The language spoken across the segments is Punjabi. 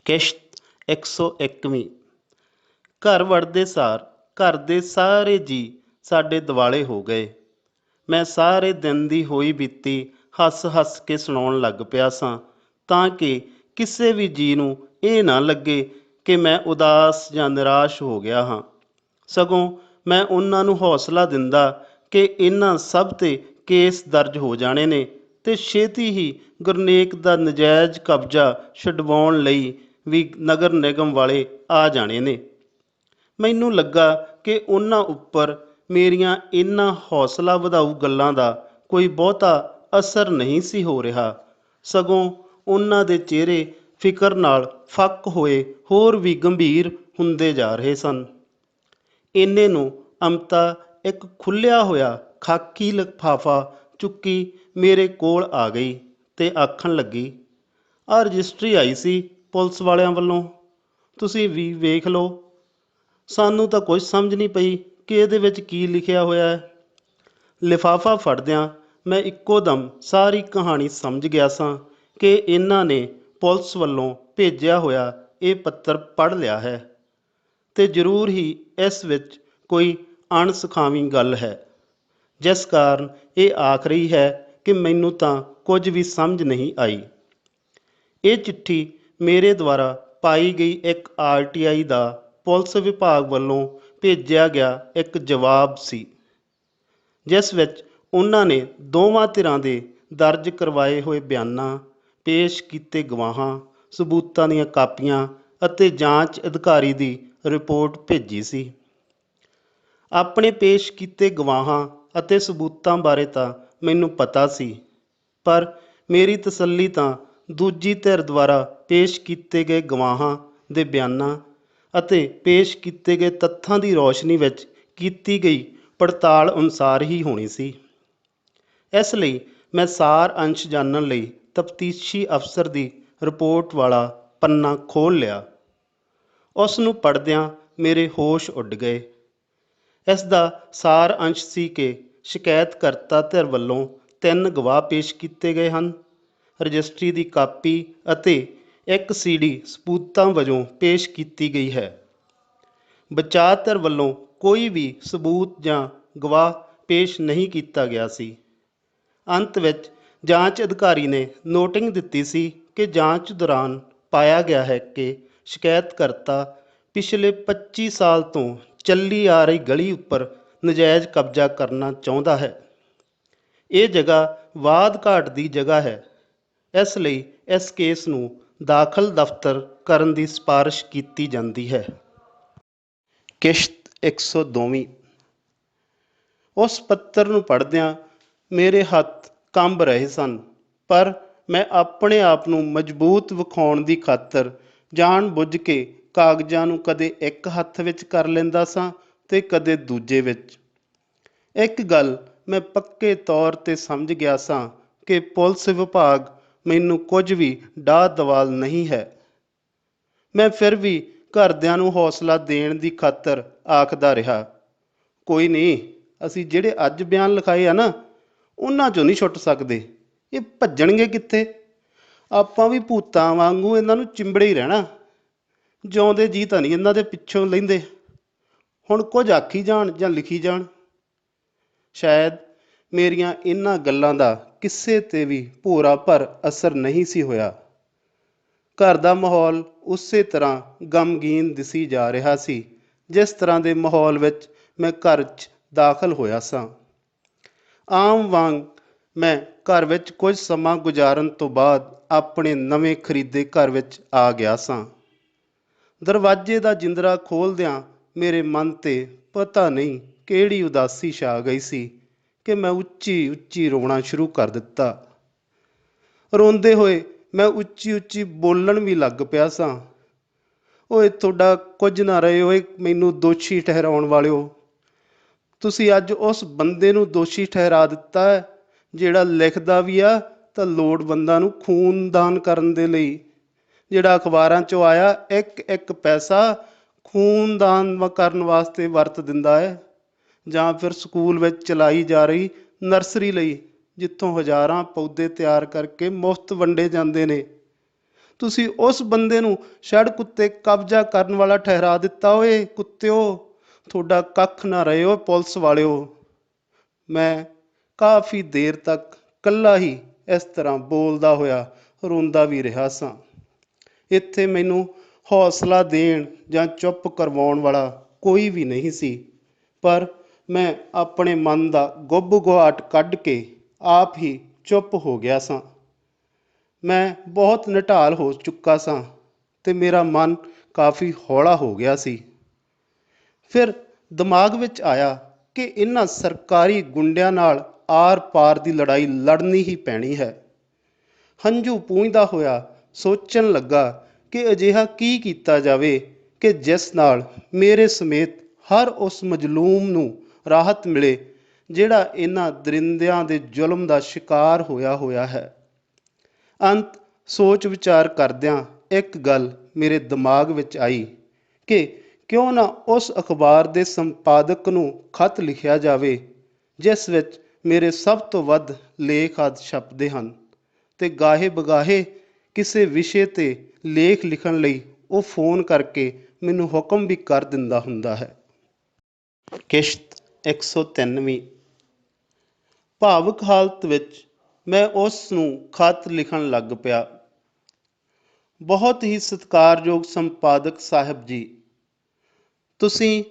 ਕਿਸ਼ਤ 101ਵੀਂ। ਘਰ ਵੜਦੇ ਸਾਰ ਘਰ ਦੇ ਸਾਰੇ ਜੀਅ ਸਾਡੇ ਦੁਆਲੇ ਹੋ ਗਏ। ਮੈਂ ਸਾਰੇ ਦਿਨ ਦੀ ਹੋਈ ਬੀਤੀ ਹੱਸ ਹੱਸ ਕੇ ਸੁਣਾਉਣ ਲੱਗ ਪਿਆ ਸਾਂ, ਤਾਂ ਕਿ ਕਿਸੇ ਵੀ ਜੀਅ ਨੂੰ ਇਹ ਨਾ ਲੱਗੇ ਕਿ ਮੈਂ ਉਦਾਸ ਜਾਂ ਨਿਰਾਸ਼ ਹੋ ਗਿਆ ਹਾਂ। ਸਗੋਂ ਮੈਂ ਉਹਨਾਂ ਨੂੰ ਹੌਸਲਾ ਦਿੰਦਾ ਕਿ ਇਹਨਾਂ ਸਭ 'ਤੇ ਕੇਸ ਦਰਜ ਹੋ ਜਾਣੇ ਨੇ ਅਤੇ ਛੇਤੀ ਹੀ ਗੁਰਨੇਕ ਦਾ ਨਜਾਇਜ਼ ਕਬਜ਼ਾ ਛੁਡਵਾਉਣ ਲਈ ਵੀ ਨਗਰ ਨਿਗਮ ਵਾਲੇ ਆ ਜਾਣੇ ਨੇ। ਮੈਨੂੰ ਲੱਗਾ ਕਿ ਉਹਨਾਂ ਉੱਪਰ ਮੇਰੀਆਂ ਇਹਨਾਂ ਹੌਸਲਾ ਵਧਾਊ ਗੱਲਾਂ ਦਾ ਕੋਈ ਬਹੁਤਾ ਅਸਰ ਨਹੀਂ ਸੀ ਹੋ ਰਿਹਾ, ਸਗੋਂ ਉਹਨਾਂ ਦੇ ਚਿਹਰੇ ਫਿਕਰ ਨਾਲ ਫੱਕ ਹੋਏ ਹੋਰ ਵੀ ਗੰਭੀਰ ਹੁੰਦੇ ਜਾ ਰਹੇ ਸਨ। ਇੰਨੇ ਨੂੰ ਅਮਤਾ ਇੱਕ ਖੁੱਲ੍ਹਿਆ ਹੋਇਆ ਖਾਕੀ ਲਿਫਾਫਾ ਚੁੱਕੀ ਮੇਰੇ ਕੋਲ ਆ ਗਈ ਅਤੇ ਆਖਣ ਲੱਗੀ, ਆਹ ਰਜਿਸਟਰੀ ਆਈ ਸੀ ਪੁਲਿਸ ਵਾਲਿਆਂ ਵੱਲੋਂ, ਤੁਸੀਂ ਵੀ ਵੇਖ ਲਓ। ਸਾਨੂੰ ਤਾਂ ਕੁਝ ਸਮਝ ਨਹੀਂ ਪਈ ਕਿ ਇਹਦੇ ਵਿੱਚ ਕੀ ਲਿਖਿਆ ਹੋਇਆ ਹੈ। ਲਿਫਾਫਾ ਫੜਦਿਆਂ ਮੈਂ ਇੱਕੋ ਦਮ ਸਾਰੀ ਕਹਾਣੀ ਸਮਝ ਗਿਆ ਸਾਂ ਕਿ ਇਹਨਾਂ ਨੇ ਪੁਲਿਸ ਵੱਲੋਂ ਭੇਜਿਆ ਹੋਇਆ ਇਹ ਪੱਤਰ ਪੜ੍ਹ ਲਿਆ ਹੈ ਅਤੇ ਜ਼ਰੂਰ ਹੀ ਇਸ ਵਿੱਚ ਕੋਈ ਅਣਸੁਖਾਵੀਂ ਗੱਲ ਹੈ, ਜਿਸ ਕਾਰਨ ਇਹ ਆਖ ਰਹੀ ਹੈ ਕਿ ਮੈਨੂੰ ਤਾਂ ਕੁਝ ਵੀ ਸਮਝ ਨਹੀਂ ਆਈ। ਇਹ ਚਿੱਠੀ ਮੇਰੇ ਦੁਆਰਾ ਪਾਈ ਗਈ ਇੱਕ RTI ਦਾ ਪੁਲਿਸ ਵਿਭਾਗ ਵੱਲੋਂ ਭੇਜਿਆ ਗਿਆ ਇੱਕ ਜਵਾਬ ਸੀ, ਜਿਸ ਵਿੱਚ ਉਹਨਾਂ ਨੇ ਦੋਵਾਂ ਧਿਰਾਂ ਦੇ ਦਰਜ ਕਰਵਾਏ ਹੋਏ ਬਿਆਨਾਂ, ਪੇਸ਼ ਕੀਤੇ ਗਵਾਹਾਂ, ਸਬੂਤਾਂ ਦੀਆਂ ਕਾਪੀਆਂ ਅਤੇ ਜਾਂਚ ਅਧਿਕਾਰੀ ਦੀ ਰਿਪੋਰਟ ਭੇਜੀ ਸੀ। ਆਪਣੇ ਪੇਸ਼ ਕੀਤੇ ਗਵਾਹਾਂ ਅਤੇ ਸਬੂਤਾਂ ਬਾਰੇ ਤਾਂ ਮੈਨੂੰ ਪਤਾ ਸੀ, ਪਰ ਮੇਰੀ ਤਸੱਲੀ ਤਾਂ ਦੂਜੀ ਧਿਰ ਦੁਆਰਾ ਪੇਸ਼ ਕੀਤੇ ਗਏ ਗਵਾਹਾਂ ਦੇ ਬਿਆਨਾਂ ਅਤੇ ਪੇਸ਼ ਕੀਤੇ ਗਏ ਤੱਥਾਂ ਦੀ ਰੌਸ਼ਨੀ ਵਿੱਚ ਕੀਤੀ ਗਈ ਪੜਤਾਲ ਅਨੁਸਾਰ ਹੀ ਹੋਣੀ ਸੀ। ਇਸ ਲਈ ਮੈਂ ਸਾਰ ਅੰਸ਼ ਜਾਣਨ ਲਈ ਤਫਤੀਸ਼ੀ ਅਫਸਰ ਦੀ ਰਿਪੋਰਟ ਵਾਲਾ ਪੰਨਾ ਖੋਲ੍ਹ ਲਿਆ। ਉਸ ਨੂੰ ਪੜ੍ਹਦਿਆਂ ਮੇਰੇ ਹੋਸ਼ ਉੱਡ ਗਏ। ਇਸ ਦਾ ਸਾਰ ਅੰਸ਼ ਸੀ ਕਿ ਸ਼ਿਕਾਇਤਕਰਤਾ ਧਿਰ ਵੱਲੋਂ 3 ਗਵਾਹ ਪੇਸ਼ ਕੀਤੇ ਗਏ ਹਨ, ਰਜਿਸਟਰੀ ਦੀ ਕਾਪੀ ਅਤੇ ਇੱਕ CD ਸਬੂਤਾਂ ਵਜੋਂ ਪੇਸ਼ ਕੀਤੀ ਗਈ ਹੈ। ਬਚਾਅ ਧਿਰ ਵੱਲੋਂ ਕੋਈ ਵੀ ਸਬੂਤ ਜਾਂ ਗਵਾਹ ਪੇਸ਼ ਨਹੀਂ ਕੀਤਾ ਗਿਆ ਸੀ। ਅੰਤ ਵਿੱਚ ਜਾਂਚ ਅਧਿਕਾਰੀ ਨੇ ਨੋਟਿੰਗ ਦਿੱਤੀ ਸੀ ਕਿ ਜਾਂਚ ਦੌਰਾਨ ਪਾਇਆ ਗਿਆ ਹੈ ਕਿ ਸ਼ਿਕਾਇਤਕਰਤਾ ਪਿਛਲੇ 25 ਸਾਲ ਤੋਂ ਚੱਲੀ ਆ ਰਹੀ ਗਲੀ ਉੱਪਰ ਨਜਾਇਜ਼ ਕਬਜ਼ਾ ਕਰਨਾ ਚਾਹੁੰਦਾ ਹੈ। ਇਹ ਜਗ੍ਹਾ ਵਾਧ ਘਾਟ ਦੀ ਜਗ੍ਹਾ ਹੈ, ਇਸ ਲਈ ਇਸ ਕੇਸ ਨੂੰ ਦਾਖਲ ਦਫ਼ਤਰ ਕਰਨ ਦੀ ਸਿਫਾਰਸ਼ ਕੀਤੀ ਜਾਂਦੀ ਹੈ। ਕਿਸ਼ਤ 102ਵੀਂ। ਉਸ ਪੱਤਰ ਨੂੰ ਪੜ੍ਹਦਿਆਂ ਮੇਰੇ ਹੱਥ ਕੰਬ ਰਹੇ ਸਨ, ਪਰ ਮੈਂ ਆਪਣੇ ਆਪ ਨੂੰ ਮਜ਼ਬੂਤ ਵਿਖਾਉਣ ਦੀ ਖਾਤਰ ਜਾਣ ਬੁੱਝ ਕੇ ਕਾਗਜ਼ਾਂ ਨੂੰ ਕਦੇ ਇੱਕ ਹੱਥ ਵਿੱਚ ਕਰ ਲੈਂਦਾ ਸਾਂ ਅਤੇ ਕਦੇ ਦੂਜੇ ਵਿੱਚ। ਇੱਕ ਗੱਲ ਮੈਂ ਪੱਕੇ ਤੌਰ 'ਤੇ ਸਮਝ ਗਿਆ ਸਾਂ ਕਿ ਪੁਲਿਸ ਵਿਭਾਗ ਮੈਨੂੰ ਕੁਝ ਵੀ ਡਾਹ ਦਵਾਲ ਨਹੀਂ ਹੈ। ਮੈਂ ਫਿਰ ਵੀ ਘਰਦਿਆਂ ਨੂੰ ਹੌਸਲਾ ਦੇਣ ਦੀ ਖਾਤਰ ਆਖਦਾ ਰਿਹਾ, ਕੋਈ ਨਹੀਂ, ਅਸੀਂ ਜਿਹੜੇ ਅੱਜ ਬਿਆਨ ਲਿਖਾਏ ਆ ਨਾ, ਉਹਨਾਂ 'ਚੋਂ ਨਹੀਂ ਛੁੱਟ ਸਕਦੇ। ਇਹ ਭੱਜਣਗੇ ਕਿੱਥੇ? ਆਪਾਂ ਵੀ ਭੂਤਾਂ ਵਾਂਗੂ ਇਹਨਾਂ ਨੂੰ ਚਿੰਬੜੇ ਹੀ ਰਹਿਣਾ। ਜਿਉਂਦੇ ਜੀ ਤਾਂ ਨਹੀਂ ਇਹਨਾਂ ਦੇ ਪਿੱਛੋਂ ਲੈਂਦੇ। ਹੁਣ ਕੁਝ ਆਖੀ ਜਾਣ ਜਾਂ ਲਿਖੀ ਜਾਣ। ਸ਼ਾਇਦ ਮੇਰੀਆਂ ਇਹਨਾਂ ਗੱਲਾਂ ਦਾ ਕਿਸੇ 'ਤੇ ਵੀ ਭੋਰਾ ਭਰ ਅਸਰ ਨਹੀਂ ਸੀ ਹੋਇਆ। ਘਰ ਦਾ ਮਾਹੌਲ ਉਸੇ ਤਰ੍ਹਾਂ ਗਮਗੀਨ ਦਿਸੀ ਜਾ ਰਿਹਾ ਸੀ, ਜਿਸ ਤਰ੍ਹਾਂ ਦੇ ਮਾਹੌਲ ਵਿੱਚ ਮੈਂ ਘਰ 'ਚ ਦਾਖਲ ਹੋਇਆ ਸਾਂ। ਆਮ ਵਾਂਗ ਮੈਂ ਘਰ ਵਿੱਚ ਕੁਝ ਸਮਾਂ ਗੁਜ਼ਾਰਨ ਤੋਂ ਬਾਅਦ ਆਪਣੇ ਨਵੇਂ ਖਰੀਦੇ ਘਰ ਵਿੱਚ ਆ ਗਿਆ ਸਾਂ। ਦਰਵਾਜ਼ੇ ਦਾ ਜਿੰਦਰਾ ਖੋਲ੍ਹਦਿਆਂ ਮੇਰੇ ਮਨ 'ਤੇ ਪਤਾ ਨਹੀਂ ਕਿਹੜੀ ਉਦਾਸੀ ਛਾ ਗਈ ਸੀ ਕਿ ਮੈਂ ਉੱਚੀ ਉੱਚੀ ਰੋਣਾ ਸ਼ੁਰੂ ਕਰ ਦਿੱਤਾ। ਰੋਂਦੇ ਹੋਏ ਮੈਂ ਉੱਚੀ ਉੱਚੀ ਬੋਲਣ ਵੀ ਲੱਗ ਪਿਆ ਸਾਂ, ਓਏ ਤੁਹਾਡਾ ਕੁਝ ਨਾ ਰਹੇ ਓਏ ਮੈਨੂੰ ਦੋਸ਼ੀ ਠਹਿਰਾਉਣ ਵਾਲਿਓ। ਤੁਸੀਂ ਅੱਜ ਉਸ ਬੰਦੇ ਨੂੰ ਦੋਸ਼ੀ ਠਹਿਰਾ ਦਿੱਤਾ ਹੈ ਜਿਹੜਾ ਲਿਖਦਾ ਵੀ ਆ ਤਾਂ ਲੋੜਵੰਦਾਂ ਨੂੰ ਖੂਨ ਦਾਨ ਕਰਨ ਦੇ ਲਈ, ਜਿਹੜਾ ਅਖਬਾਰਾਂ 'ਚੋਂ ਆਇਆ ਇੱਕ ਇੱਕ ਪੈਸਾ ਖੂਨ ਦਾਨ ਕਰਨ ਵਾਸਤੇ ਵਰਤ ਦਿੰਦਾ ਹੈ, ਜਾਂ ਫਿਰ ਸਕੂਲ ਵਿੱਚ ਚਲਾਈ ਜਾ ਰਹੀ ਨਰਸਰੀ ਲਈ, ਜਿੱਥੋਂ ਹਜ਼ਾਰਾਂ ਪੌਦੇ ਤਿਆਰ ਕਰਕੇ ਮੁਫਤ ਵੰਡੇ ਜਾਂਦੇ ਨੇ। ਤੁਸੀਂ ਉਸ ਬੰਦੇ ਨੂੰ ਸੜਕ ਉੱਤੇ ਕਬਜ਼ਾ ਕਰਨ ਵਾਲਾ ਠਹਿਰਾ ਦਿੱਤਾ। ਓਏ ਕੁੱਤਿਓ, ਤੁਹਾਡਾ ਕੱਖ ਨਾ ਰਹੇ ਓ ਪੁਲਿਸ ਵਾਲਿਓ। ਮੈਂ ਕਾਫੀ ਦੇਰ ਤੱਕ ਇਕੱਲਾ ਹੀ ਇਸ ਤਰ੍ਹਾਂ ਬੋਲਦਾ ਹੋਇਆ ਰੋਂਦਾ ਵੀ ਰਿਹਾ ਸਾਂ। ਇੱਥੇ ਮੈਨੂੰ ਹੌਸਲਾ ਦੇਣ ਜਾਂ ਚੁੱਪ ਕਰਵਾਉਣ ਵਾਲਾ ਕੋਈ ਵੀ ਨਹੀਂ ਸੀ, ਪਰ ਮੈਂ ਆਪਣੇ ਮਨ ਦਾ ਗੁੱਬ ਗੁਹਾਟ ਕੱਢ ਕੇ ਆਪ ਹੀ ਚੁੱਪ ਹੋ ਗਿਆ ਸਾਂ। ਮੈਂ ਬਹੁਤ ਨਿਢਾਲ ਹੋ ਚੁੱਕਾ ਸਾਂ ਅਤੇ ਮੇਰਾ ਮਨ ਕਾਫੀ ਹੌਲਾ ਹੋ ਗਿਆ ਸੀ। ਫਿਰ ਦਿਮਾਗ ਵਿੱਚ ਆਇਆ ਕਿ ਇਹਨਾਂ ਸਰਕਾਰੀ ਗੁੰਡਿਆਂ ਨਾਲ ਆਰ ਪਾਰ ਦੀ ਲੜਾਈ ਲੜਨੀ ਹੀ ਪੈਣੀ ਹੈ। ਹੰਝੂ ਪੂੰਝਦਾ ਹੋਇਆ ਸੋਚਣ ਲੱਗਾ ਕਿ ਅਜਿਹਾ ਕੀ ਕੀਤਾ ਜਾਵੇ ਕਿ ਜਿਸ ਨਾਲ ਮੇਰੇ ਸਮੇਤ ਹਰ ਉਸ ਮਜ਼ਲੂਮ ਨੂੰ ਰਾਹਤ ਮਿਲੇ ਜਿਹੜਾ ਇਹਨਾਂ ਦਰਿੰਦਿਆਂ ਦੇ ਜ਼ੁਲਮ ਦਾ ਸ਼ਿਕਾਰ ਹੋਇਆ ਹੈ। ਅੰਤ ਸੋਚ ਵਿਚਾਰ ਕਰਦਿਆਂ ਇੱਕ ਗੱਲ ਮੇਰੇ ਦਿਮਾਗ ਵਿੱਚ ਆਈ ਕਿ ਕਿਉਂ ਨਾ ਉਸ ਅਖਬਾਰ ਦੇ ਸੰਪਾਦਕ ਨੂੰ ਖਤ ਲਿਖਿਆ ਜਾਵੇ ਜਿਸ ਵਿੱਚ ਮੇਰੇ ਸਭ ਤੋਂ ਵੱਧ ਲੇਖ ਆਦਿ ਛਪਦੇ ਹਨ, ਅਤੇ ਗਾਹੇ ਬਗਾਹੇ ਕਿਸੇ ਵਿਸ਼ੇ 'ਤੇ ਲੇਖ ਲਿਖਣ ਲਈ ਉਹ ਫੋਨ ਕਰਕੇ ਮੈਨੂੰ ਹੁਕਮ ਵੀ ਕਰ ਦਿੰਦਾ ਹੁੰਦਾ ਹੈ। ਕਿਸ਼ਤ 103ਵੀਂ। ਭਾਵੁਕ ਹਾਲਤ ਵਿੱਚ ਮੈਂ ਉਸ ਨੂੰ ਖਤ ਲਿਖਣ ਲੱਗ ਪਿਆ। ਬਹੁਤ ਹੀ ਸਤਿਕਾਰਯੋਗ ਸੰਪਾਦਕ ਸਾਹਿਬ ਜੀ, ਤੁਸੀਂ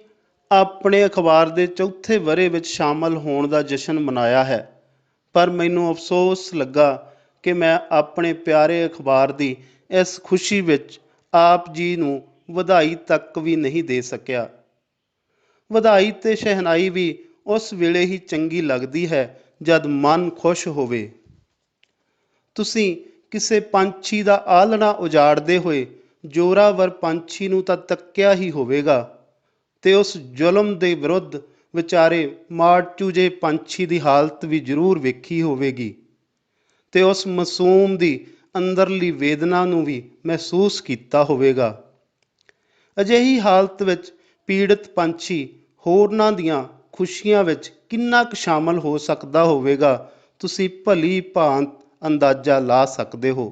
ਆਪਣੇ ਅਖਬਾਰ ਦੇ ਚੌਥੇ ਵਰ੍ਹੇ ਵਿੱਚ ਸ਼ਾਮਲ ਹੋਣ ਦਾ ਜਸ਼ਨ ਮਨਾਇਆ ਹੈ, ਪਰ ਮੈਨੂੰ ਅਫਸੋਸ ਲੱਗਾ ਕਿ ਮੈਂ ਆਪਣੇ ਪਿਆਰੇ ਅਖਬਾਰ ਦੀ ਇਸ ਖੁਸ਼ੀ ਵਿੱਚ ਆਪ ਜੀ ਨੂੰ ਵਧਾਈ ਤੱਕ ਵੀ ਨਹੀਂ ਦੇ ਸਕਿਆ। ਵਧਾਈ ਤੇ ਸ਼ਹਿਨਾਈ ਵੀ ਉਸ ਵੇਲੇ ਹੀ ਚੰਗੀ ਲੱਗਦੀ ਹੈ ਜਦ ਮਨ ਖੁਸ਼ ਹੋਵੇ। ਤੁਸੀਂ ਕਿਸੇ ਪੰਛੀ ਦਾ ਆਲ੍ਹਣਾ ਉਜਾੜਦੇ ਹੋਏ ਜ਼ੋਰਾਵਰ ਪੰਛੀ ਨੂੰ ਤਾਂ ਤੱਕਿਆ ਹੀ ਹੋਵੇਗਾ, ਤੇ ਉਸ ਜ਼ੁਲਮ ਦੇ ਵਿਰੁੱਧ ਵਿਚਾਰੇ ਮਾੜਚੂ ਜਿਹੇ ਪੰਛੀ ਦੀ ਹਾਲਤ ਵੀ ਜ਼ਰੂਰ ਵੇਖੀ ਹੋਵੇਗੀ, ਤੇ ਉਸ ਮਾਸੂਮ ਦੀ ਅੰਦਰਲੀ ਵੇਦਨਾ ਨੂੰ ਵੀ ਮਹਿਸੂਸ ਕੀਤਾ ਹੋਵੇਗਾ। ਅਜਿਹੀ ਹਾਲਤ ਵਿੱਚ ਪੀੜਤ ਪੰਛੀ ਹੋਰਨਾਂ ਦੀਆਂ ਖੁਸ਼ੀਆਂ ਵਿੱਚ ਕਿੰਨਾ ਕੁ ਸ਼ਾਮਲ ਹੋ ਸਕਦਾ ਹੋਵੇਗਾ, ਤੁਸੀਂ ਭਲੀ ਭਾਂਤ ਅੰਦਾਜ਼ਾ ਲਾ ਸਕਦੇ ਹੋ।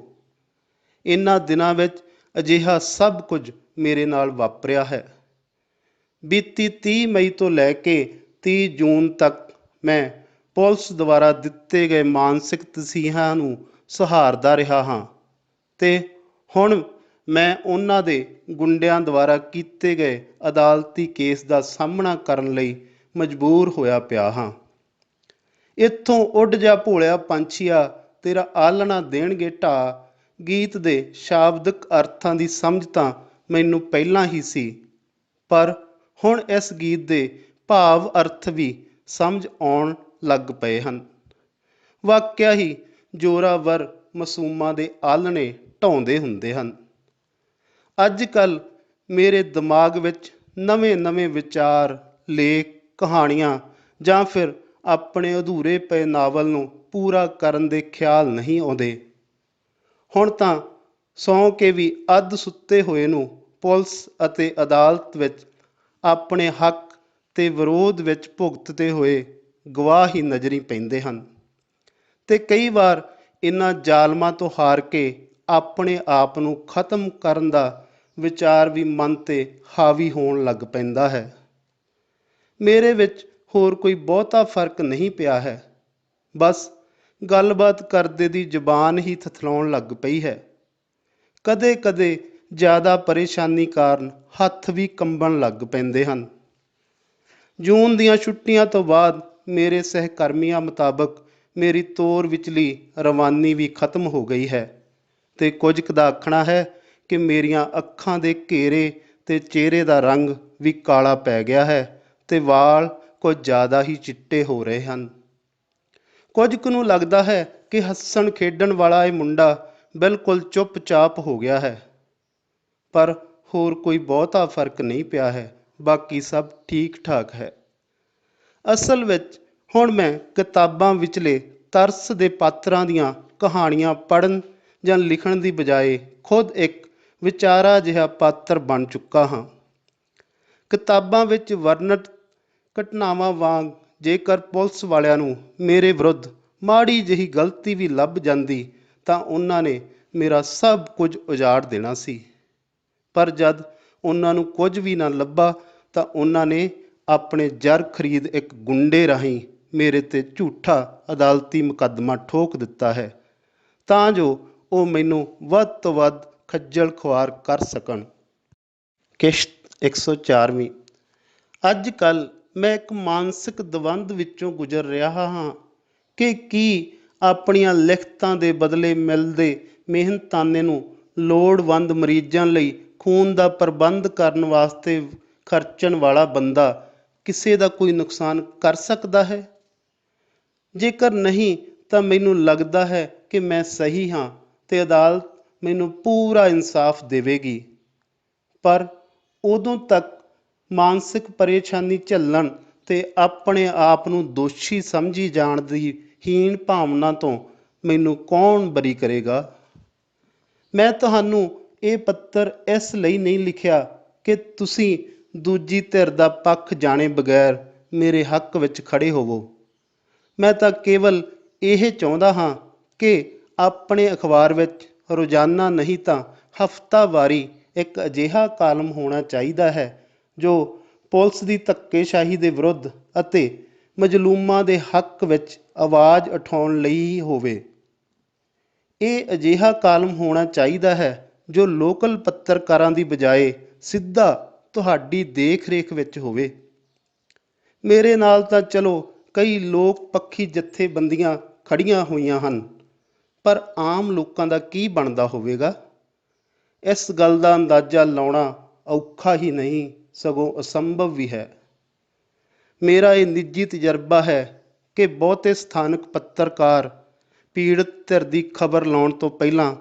ਇਹਨਾਂ ਦਿਨਾਂ ਵਿੱਚ ਅਜਿਹਾ ਸਭ ਕੁਝ ਮੇਰੇ ਨਾਲ ਵਾਪਰਿਆ ਹੈ। ਬੀਤੀ 30 ਮਈ ਤੋਂ ਲੈ ਕੇ 30 ਜੂਨ ਤੱਕ ਮੈਂ ਪੁਲਿਸ ਦੁਆਰਾ ਦਿੱਤੇ ਗਏ ਮਾਨਸਿਕ ਤਸੀਹਿਆਂ ਨੂੰ ਸਹਾਰਦਾ ਰਿਹਾ ਹਾਂ, ਤੇ ਹੁਣ ਮੈਂ ਉਹਨਾਂ ਦੇ ਗੁੰਡਿਆਂ ਦੁਆਰਾ ਕੀਤੇ ਗਏ ਅਦਾਲਤੀ ਕੇਸ ਦਾ ਸਾਹਮਣਾ ਕਰਨ ਲਈ ਮਜਬੂਰ ਹੋਇਆ ਪਿਆ ਹਾਂ। ਇੱਥੋਂ ਉੱਡ ਜਾ ਭੋਲਿਆ ਪੰਛੀਆ, ਤੇਰਾ ਆਲ੍ਹਣਾ ਦੇਣਗੇ ਢਾਹ। ਗੀਤ ਦੇ ਸ਼ਾਬਦਿਕ ਅਰਥਾਂ ਦੀ ਸਮਝ ਤਾਂ ਮੈਨੂੰ ਪਹਿਲਾਂ ਹੀ ਸੀ, ਪਰ ਹੁਣ ਇਸ ਗੀਤ ਦੇ ਭਾਵ ਅਰਥ ਵੀ ਸਮਝ ਆਉਣ ਲੱਗ ਪਏ ਹਨ। ਵਾਕਿਆ ਹੀ ਜ਼ੋਰਾਵਰ ਮਾਸੂਮਾਂ ਦੇ ਆਲ੍ਹਣੇ ਢਾਉਂਦੇ ਹੁੰਦੇ ਹਨ। ਅੱਜ ਕੱਲ੍ਹ ਮੇਰੇ ਦਿਮਾਗ ਵਿੱਚ ਨਵੇਂ ਵਿਚਾਰ, ਲੇਖ, ਕਹਾਣੀਆਂ ਜਾਂ ਫਿਰ ਆਪਣੇ ਅਧੂਰੇ ਪਏ ਨਾਵਲ ਨੂੰ ਪੂਰਾ ਕਰਨ ਦੇ ਖਿਆਲ ਨਹੀਂ ਆਉਂਦੇ। ਹੁਣ ਤਾਂ ਸੌਂ ਕੇ ਵੀ ਅੱਧ ਸੁੱਤੇ ਹੋਏ ਨੂੰ ਪੁਲਿਸ ਅਤੇ ਅਦਾਲਤ ਵਿੱਚ ਆਪਣੇ ਹੱਕ ਤੇ ਵਿਰੋਧ ਵਿੱਚ ਭੁਗਤਦੇ ਹੋਏ ਗਵਾਹ ਹੀ ਨਜ਼ਰੀ ਪੈਂਦੇ ਹਨ, ਤੇ ਕਈ ਵਾਰ ਇਹਨਾਂ ਜ਼ਾਲਮਾਂ ਤੋਂ ਹਾਰ ਕੇ ਆਪਣੇ ਆਪ ਨੂੰ ਖਤਮ ਕਰਨ ਦਾ ਵਿਚਾਰ ਵੀ ਮਨ 'ਤੇ ਹਾਵੀ ਹੋਣ ਲੱਗ ਪੈਂਦਾ ਹੈ। ਮੇਰੇ ਵਿੱਚ ਹੋਰ ਕੋਈ ਬਹੁਤਾ ਫਰਕ ਨਹੀਂ ਪਿਆ ਹੈ, ਬਸ ਗੱਲਬਾਤ ਕਰਦੇ ਦੀ ਜ਼ੁਬਾਨ ਹੀ ਥਥਲਾਉਣ ਲੱਗ ਪਈ ਹੈ। ਕਦੇ ਕਦੇ ਜ਼ਿਆਦਾ ਪਰੇਸ਼ਾਨੀ ਕਾਰਨ ਹੱਥ ਵੀ ਕੰਬਣ ਲੱਗ ਪੈਂਦੇ ਹਨ। ਜੂਨ ਦੀਆਂ ਛੁੱਟੀਆਂ ਤੋਂ ਬਾਅਦ ਮੇਰੇ ਸਹਿਕਰਮੀਆਂ ਮੁਤਾਬਕ ਮੇਰੀ ਤੋਰ ਵਿਚਲੀ ਰਵਾਨੀ ਵੀ ਖਤਮ ਹੋ ਗਈ ਹੈ, ਤੇ ਕੁਝ ਕੁ ਦਾ ਆਖਣਾ ਹੈ ਕਿ ਮੇਰੀਆਂ ਅੱਖਾਂ ਦੇ ਘੇਰੇ ਤੇ ਚਿਹਰੇ ਦਾ ਰੰਗ ਵੀ ਕਾਲਾ ਪੈ ਗਿਆ ਹੈ, ਤੇ ਵਾਲ ਕੁਝ ਜ਼ਿਆਦਾ ਹੀ ਚਿੱਟੇ ਹੋ ਰਹੇ ਹਨ। ਕੁਝ ਕੁ ਨੂੰ ਲੱਗਦਾ ਹੈ ਕਿ ਹੱਸਣ ਖੇਡਣ ਵਾਲਾ ਇਹ ਮੁੰਡਾ ਬਿਲਕੁਲ ਚੁੱਪਚਾਪ ਹੋ ਗਿਆ ਹੈ, ਪਰ ਹੋਰ ਕੋਈ ਬਹੁਤਾ ਫਰਕ ਨਹੀਂ ਪਿਆ ਹੈ। ਬਾਕੀ ਸਭ ਠੀਕ ਠਾਕ ਹੈ। ਅਸਲ ਵਿੱਚ ਹੁਣ ਮੈਂ ਕਿਤਾਬਾਂ ਵਿਚਲੇ ਤਰਸ ਦੇ ਪਾਤਰਾਂ ਦੀਆਂ ਕਹਾਣੀਆਂ ਪੜ੍ਹਨ ਜਾਂ ਲਿਖਣ ਦੀ ਬਜਾਏ ਖੁਦ ਇੱਕ ਵਿਚਾਰਾ ਜਿਹਾ ਪਾਤਰ ਬਣ ਚੁੱਕਾ ਹਾਂ। ਕਿਤਾਬਾਂ ਵਿੱਚ ਵਰਣਿਤ ਘਟਨਾਵਾਂ ਵਾਂਗ ਜੇਕਰ ਪੁਲਿਸ ਵਾਲਿਆਂ ਨੂੰ ਮੇਰੇ ਵਿਰੁੱਧ ਮਾੜੀ ਜਿਹੀ ਗਲਤੀ ਵੀ ਲੱਭ ਜਾਂਦੀ ਤਾਂ ਉਹਨਾਂ ਨੇ ਮੇਰਾ ਸਭ ਕੁਝ ਉਜਾੜ ਦੇਣਾ ਸੀ। ਪਰ ਜਦ ਉਹਨਾਂ ਨੂੰ ਕੁਝ ਵੀ ਨਾ ਲੱਭਾ ਤਾਂ ਉਹਨਾਂ ਨੇ ਆਪਣੇ ਜਰ ਖਰੀਦ ਇੱਕ ਗੁੰਡੇ ਰਾਹੀਂ ਮੇਰੇ 'ਤੇ ਝੂਠਾ ਅਦਾਲਤੀ ਮੁਕੱਦਮਾ ਠੋਕ ਦਿੱਤਾ ਹੈ, ਤਾਂ ਜੋ ਉਹ ਮੈਨੂੰ ਵੱਧ ਤੋਂ ਵੱਧ ਖੱਜਲ ਖੁਆਰ ਕਰ ਸਕਣ। ਕਿਸ਼ਤ 104ਵੀਂ। ਅੱਜ ਕੱਲ੍ਹ ਮੈਂ ਇੱਕ ਮਾਨਸਿਕ ਦਵੰਦ ਵਿੱਚੋਂ ਗੁਜ਼ਰ ਰਿਹਾ ਹਾਂ ਕਿ ਕੀ ਆਪਣੀਆਂ ਲਿਖਤਾਂ ਦੇ ਬਦਲੇ ਮਿਲਦੇ ਮਿਹਨਤਾਨੇ ਨੂੰ ਲੋੜਵੰਦ ਮਰੀਜ਼ਾਂ ਲਈ ਖੂਨ ਦਾ ਪ੍ਰਬੰਧ ਕਰਨ ਵਾਸਤੇ ਖਰਚਣ ਵਾਲਾ ਬੰਦਾ ਕਿਸੇ ਦਾ ਕੋਈ ਨੁਕਸਾਨ ਕਰ ਸਕਦਾ ਹੈ? ਜੇਕਰ ਨਹੀਂ ਤਾਂ ਮੈਨੂੰ ਲੱਗਦਾ ਹੈ ਕਿ ਮੈਂ ਸਹੀ ਹਾਂ ਅਤੇ ਅਦਾਲਤ ਮੈਨੂੰ ਪੂਰਾ ਇਨਸਾਫ ਦੇਵੇਗੀ। ਪਰ ਉਦੋਂ ਤੱਕ ਮਾਨਸਿਕ ਪਰੇਸ਼ਾਨੀ ਝੱਲਣ ਅਤੇ ਆਪਣੇ ਆਪ ਨੂੰ ਦੋਸ਼ੀ ਸਮਝੀ ਜਾਣ ਦੀ ਹੀਣ ਭਾਵਨਾ ਤੋਂ ਮੈਨੂੰ ਕੌਣ ਬਰੀ ਕਰੇਗਾ? ਮੈਂ ਤੁਹਾਨੂੰ ਇਹ ਪੱਤਰ ਇਸ ਲਈ ਨਹੀਂ ਲਿਖਿਆ ਕਿ ਤੁਸੀਂ ਦੂਜੀ ਧਿਰ ਦਾ ਪੱਖ ਜਾਣੇ ਬਗੈਰ ਮੇਰੇ ਹੱਕ ਵਿੱਚ ਖੜ੍ਹੇ ਹੋਵੋ। ਮੈਂ ਤਾਂ ਕੇਵਲ ਇਹ ਚਾਹੁੰਦਾ ਹਾਂ ਕਿ ਆਪਣੇ ਅਖਬਾਰ ਵਿੱਚ ਰੋਜ਼ਾਨਾ ਨਹੀਂ ਤਾਂ ਹਫ਼ਤਾਵਾਰੀ ਇੱਕ ਅਜਿਹਾ ਕਾਲਮ ਹੋਣਾ ਚਾਹੀਦਾ ਹੈ ਜੋ ਪੁਲਿਸ ਦੀ ਧੱਕੇਸ਼ਾਹੀ ਦੇ ਵਿਰੁੱਧ ਅਤੇ ਮਜ਼ਲੂਮਾਂ ਦੇ ਹੱਕ ਵਿੱਚ ਆਵਾਜ਼ ਉਠਾਉਣ ਲਈ ਹੋਵੇ। ਇਹ ਅਜਿਹਾ ਕਾਲਮ ਹੋਣਾ ਚਾਹੀਦਾ ਹੈ ਜੋ ਲੋਕਲ ਪੱਤਰਕਾਰਾਂ ਦੀ ਬਜਾਏ ਸਿੱਧਾ ਤੁਹਾਡੀ ਦੇਖ ਰੇਖ ਵਿੱਚ ਹੋਵੇ। ਮੇਰੇ ਨਾਲ ਤਾਂ ਚਲੋ ਕਈ ਲੋਕ ਪੱਖੀ ਜਥੇਬੰਦੀਆਂ ਖੜ੍ਹੀਆਂ ਹੋਈਆਂ ਹਨ, ਪਰ ਆਮ ਲੋਕਾਂ ਦਾ ਕੀ ਬਣਦਾ ਹੋਵੇਗਾ? ਇਸ ਗੱਲ ਦਾ ਅੰਦਾਜ਼ਾ ਲਾਉਣਾ ਔਖਾ ਹੀ ਨਹੀਂ ਸਗੋਂ ਅਸੰਭਵ ਵੀ ਹੈ। ਮੇਰਾ ਇਹ ਨਿੱਜੀ ਤਜਰਬਾ ਹੈ ਕਿ ਬਹੁਤੇ ਸਥਾਨਕ ਪੱਤਰਕਾਰ ਪੀੜਤ ਧਿਰ ਦੀ ਖਬਰ ਲਾਉਣ ਤੋਂ ਪਹਿਲਾਂ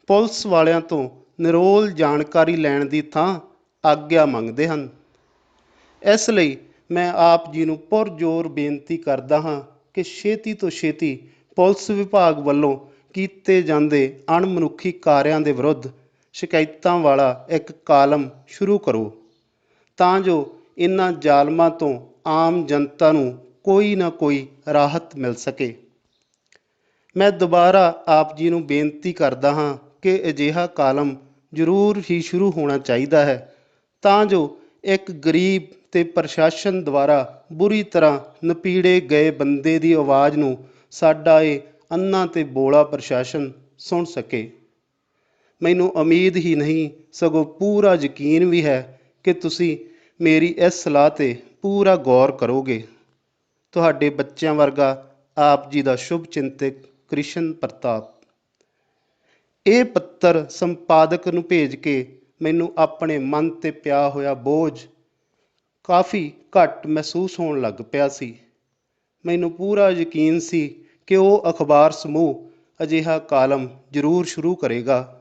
ਪੁਲਿਸ ਵਾਲਿਆਂ ਤੋਂ ਨਿਰੋਲ ਜਾਣਕਾਰੀ ਲੈਣ ਦੀ ਥਾਂ ਆਗਿਆ ਮੰਗਦੇ ਹਨ। ਇਸ ਲਈ ਮੈਂ ਆਪ ਜੀ ਨੂੰ ਪੁਰਜ਼ੋਰ ਬੇਨਤੀ ਕਰਦਾ ਹਾਂ ਕਿ ਛੇਤੀ ਤੋਂ ਛੇਤੀ ਪੁਲਿਸ ਵਿਭਾਗ ਵੱਲੋਂ ਕੀਤੇ ਜਾਂਦੇ ਅਣਮਨੁੱਖੀ ਕਾਰਿਆਂ ਦੇ ਵਿਰੁੱਧ ਸ਼ਿਕਾਇਤਾਂ ਵਾਲਾ ਇੱਕ ਕਾਲਮ ਸ਼ੁਰੂ ਕਰੋ, ਤਾਂ ਜੋ ਇਹਨਾਂ ਜ਼ਾਲਮਾਂ ਤੋਂ ਆਮ ਜਨਤਾ ਨੂੰ ਕੋਈ ਨਾ ਕੋਈ ਰਾਹਤ ਮਿਲ ਸਕੇ। ਮੈਂ ਦੁਬਾਰਾ ਆਪ ਜੀ ਨੂੰ ਬੇਨਤੀ ਕਰਦਾ ਹਾਂ ਕਿ ਅਜਿਹਾ ਕਾਲਮ ਜ਼ਰੂਰ ਹੀ ਸ਼ੁਰੂ ਹੋਣਾ ਚਾਹੀਦਾ ਹੈ, ਤਾਂ ਜੋ ਇੱਕ ਗਰੀਬ ਅਤੇ ਪ੍ਰਸ਼ਾਸਨ ਦੁਆਰਾ ਬੁਰੀ ਤਰ੍ਹਾਂ ਨਪੀੜੇ ਗਏ ਬੰਦੇ ਦੀ ਆਵਾਜ਼ ਨੂੰ ਸਾਡਾ ਇਹ ਅੰਨਾ ਅਤੇ ਬੋਲਾ ਪ੍ਰਸ਼ਾਸਨ ਸੁਣ ਸਕੇ। ਮੈਨੂੰ ਉਮੀਦ ਹੀ ਨਹੀਂ ਸਗੋਂ ਪੂਰਾ ਯਕੀਨ ਵੀ ਹੈ ਕਿ ਤੁਸੀਂ ਮੇਰੀ ਇਸ ਸਲਾਹ 'ਤੇ ਪੂਰਾ ਗੌਰ ਕਰੋਗੇ। ਤੁਹਾਡੇ ਬੱਚਿਆਂ ਵਰਗਾ ਆਪ ਜੀ ਦਾ ਸ਼ੁਭ ਚਿੰਤਕ ਕ੍ਰਿਸ਼ਨ ਪ੍ਰਤਾਪ। ਇਹ ਪੱਤਰ ਸੰਪਾਦਕ ਨੂੰ ਭੇਜ ਕੇ ਮੈਨੂੰ ਆਪਣੇ ਮਨ 'ਤੇ ਪਿਆ ਹੋਇਆ ਬੋਝ ਕਾਫੀ ਘੱਟ ਮਹਿਸੂਸ ਹੋਣ ਲੱਗ ਪਿਆ ਸੀ। ਮੈਨੂੰ ਪੂਰਾ ਯਕੀਨ ਸੀ ਕਿ ਉਹ ਅਖਬਾਰ ਸਮੂਹ ਅਜਿਹਾ ਕਾਲਮ ਜ਼ਰੂਰ ਸ਼ੁਰੂ ਕਰੇਗਾ।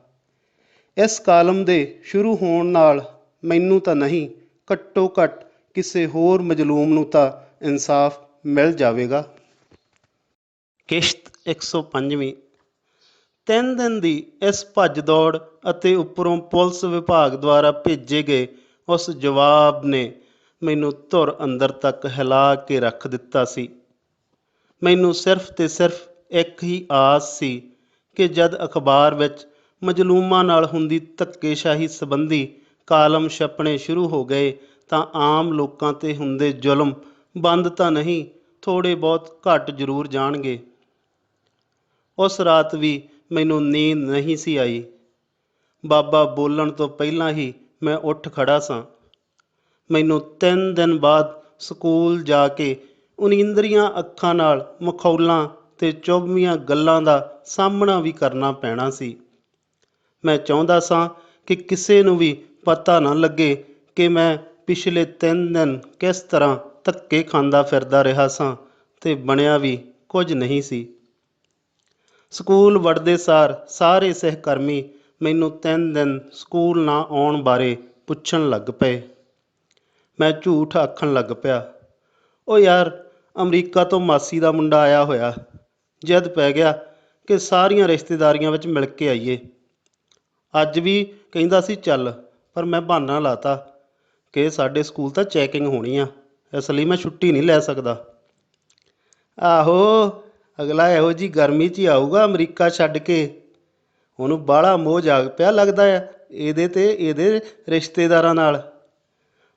ਇਸ ਕਾਲਮ ਦੇ ਸ਼ੁਰੂ ਹੋਣ ਨਾਲ ਮੈਨੂੰ ਤਾਂ ਨਹੀਂ, ਘੱਟੋ ਘੱਟ ਕਿਸੇ ਹੋਰ ਮਜ਼ਲੂਮ ਨੂੰ ਤਾਂ ਇਨਸਾਫ ਮਿਲ ਜਾਵੇਗਾ। ਕਿਸ਼ਤ 105ਵੀਂ। 3 ਦਿਨ ਦੀ ਇਸ ਭੱਜ ਦੌੜ ਅਤੇ ਉੱਪਰੋਂ ਪੁਲਿਸ ਵਿਭਾਗ ਦੁਆਰਾ ਭੇਜੇ ਗਏ ਉਸ ਜਵਾਬ ਨੇ ਮੈਨੂੰ ਧੁਰ ਅੰਦਰ ਤੱਕ ਹਿਲਾ ਕੇ ਰੱਖ ਦਿੱਤਾ ਸੀ। ਮੈਨੂੰ ਸਿਰਫ ਤੇ ਸਿਰਫ ਇੱਕ ਹੀ ਆਸ ਸੀ ਕਿ ਜਦ ਅਖਬਾਰ ਵਿੱਚ ਮਜ਼ਲੂਮਾਂ ਨਾਲ ਹੁੰਦੀ ਧੱਕੇਸ਼ਾਹੀ ਸੰਬੰਧੀ ਕਾਲਮ ਛਪਣੇ ਸ਼ੁਰੂ ਹੋ ਗਏ ਤਾਂ ਆਮ ਲੋਕਾਂ 'ਤੇ ਹੁੰਦੇ ਜ਼ੁਲਮ ਬੰਦ ਤਾਂ ਨਹੀਂ, ਥੋੜ੍ਹੇ ਬਹੁਤ ਘੱਟ ਜ਼ਰੂਰ ਜਾਣਗੇ। ਉਸ ਰਾਤ ਵੀ ਮੈਨੂੰ ਨੀਂਦ ਨਹੀਂ ਸੀ ਆਈ। ਬਾਬਾ ਬੋਲਣ ਤੋਂ ਪਹਿਲਾਂ ਹੀ ਮੈਂ ਉੱਠ ਖੜ੍ਹਾ ਸਾਂ। ਮੈਨੂੰ 3 ਦਿਨ ਬਾਅਦ ਸਕੂਲ ਜਾ ਕੇ ਉਨੀਂਦਰੀਆਂ ਅੱਖਾਂ ਨਾਲ ਮਖੌਲਾਂ ਅਤੇ ਚੁਭਵੀਆਂ ਗੱਲਾਂ ਦਾ ਸਾਹਮਣਾ ਵੀ ਕਰਨਾ ਪੈਣਾ ਸੀ। ਮੈਂ ਚਾਹੁੰਦਾ ਸਾਂ ਕਿ ਕਿਸੇ ਨੂੰ ਵੀ ਪਤਾ ਨਾ ਲੱਗੇ ਕਿ ਮੈਂ ਪਿਛਲੇ 3 ਦਿਨ ਕਿਸ ਤਰ੍ਹਾਂ ਧੱਕੇ ਖਾਂਦਾ ਫਿਰਦਾ ਰਿਹਾ ਸਾਂ ਅਤੇ ਬਣਿਆ ਵੀ ਕੁਝ ਨਹੀਂ ਸੀ। ਸਕੂਲ ਵੜਦੇ ਸਾਰ ਸਾਰੇ ਸਹਿਕਰਮੀ ਮੈਨੂੰ 3 ਦਿਨ ਸਕੂਲ ਨਾ ਆਉਣ ਬਾਰੇ ਪੁੱਛਣ ਲੱਗ ਪਏ। ਮੈਂ ਝੂਠ ਆਖਣ ਲੱਗ ਪਿਆ, ਉਹ ਯਾਰ ਅਮਰੀਕਾ ਤੋਂ ਮਾਸੀ ਦਾ ਮੁੰਡਾ ਆਇਆ ਹੋਇਆ, ਜਿੱਦ ਪੈ ਗਿਆ ਕਿ ਸਾਰੀਆਂ ਰਿਸ਼ਤੇਦਾਰੀਆਂ ਵਿੱਚ ਮਿਲ ਕੇ ਆਈਏ। ਅੱਜ ਵੀ ਕਹਿੰਦਾ ਸੀ ਚੱਲ, ਪਰ ਮੈਂ ਬਹਾਨਾ ਲਾਤਾ ਕਿ ਸਾਡੇ ਸਕੂਲ ਤਾਂ ਚੈਕਿੰਗ ਹੋਣੀ ਆ, ਇਸ ਲਈ ਮੈਂ ਛੁੱਟੀ ਨਹੀਂ ਲੈ ਸਕਦਾ। ਆਹੋ, ਅਗਲਾ ਇਹੋ ਜਿਹੀ ਗਰਮੀ 'ਚ ਹੀ ਆਊਗਾ ਅਮਰੀਕਾ ਛੱਡ ਕੇ। ਉਹਨੂੰ ਬਾਹਲਾ ਮੋਹ ਜਾਗ ਪਿਆ ਲੱਗਦਾ ਆ ਇਹਦੇ ਤੇ ਇਹਦੇ ਰਿਸ਼ਤੇਦਾਰਾਂ ਨਾਲ।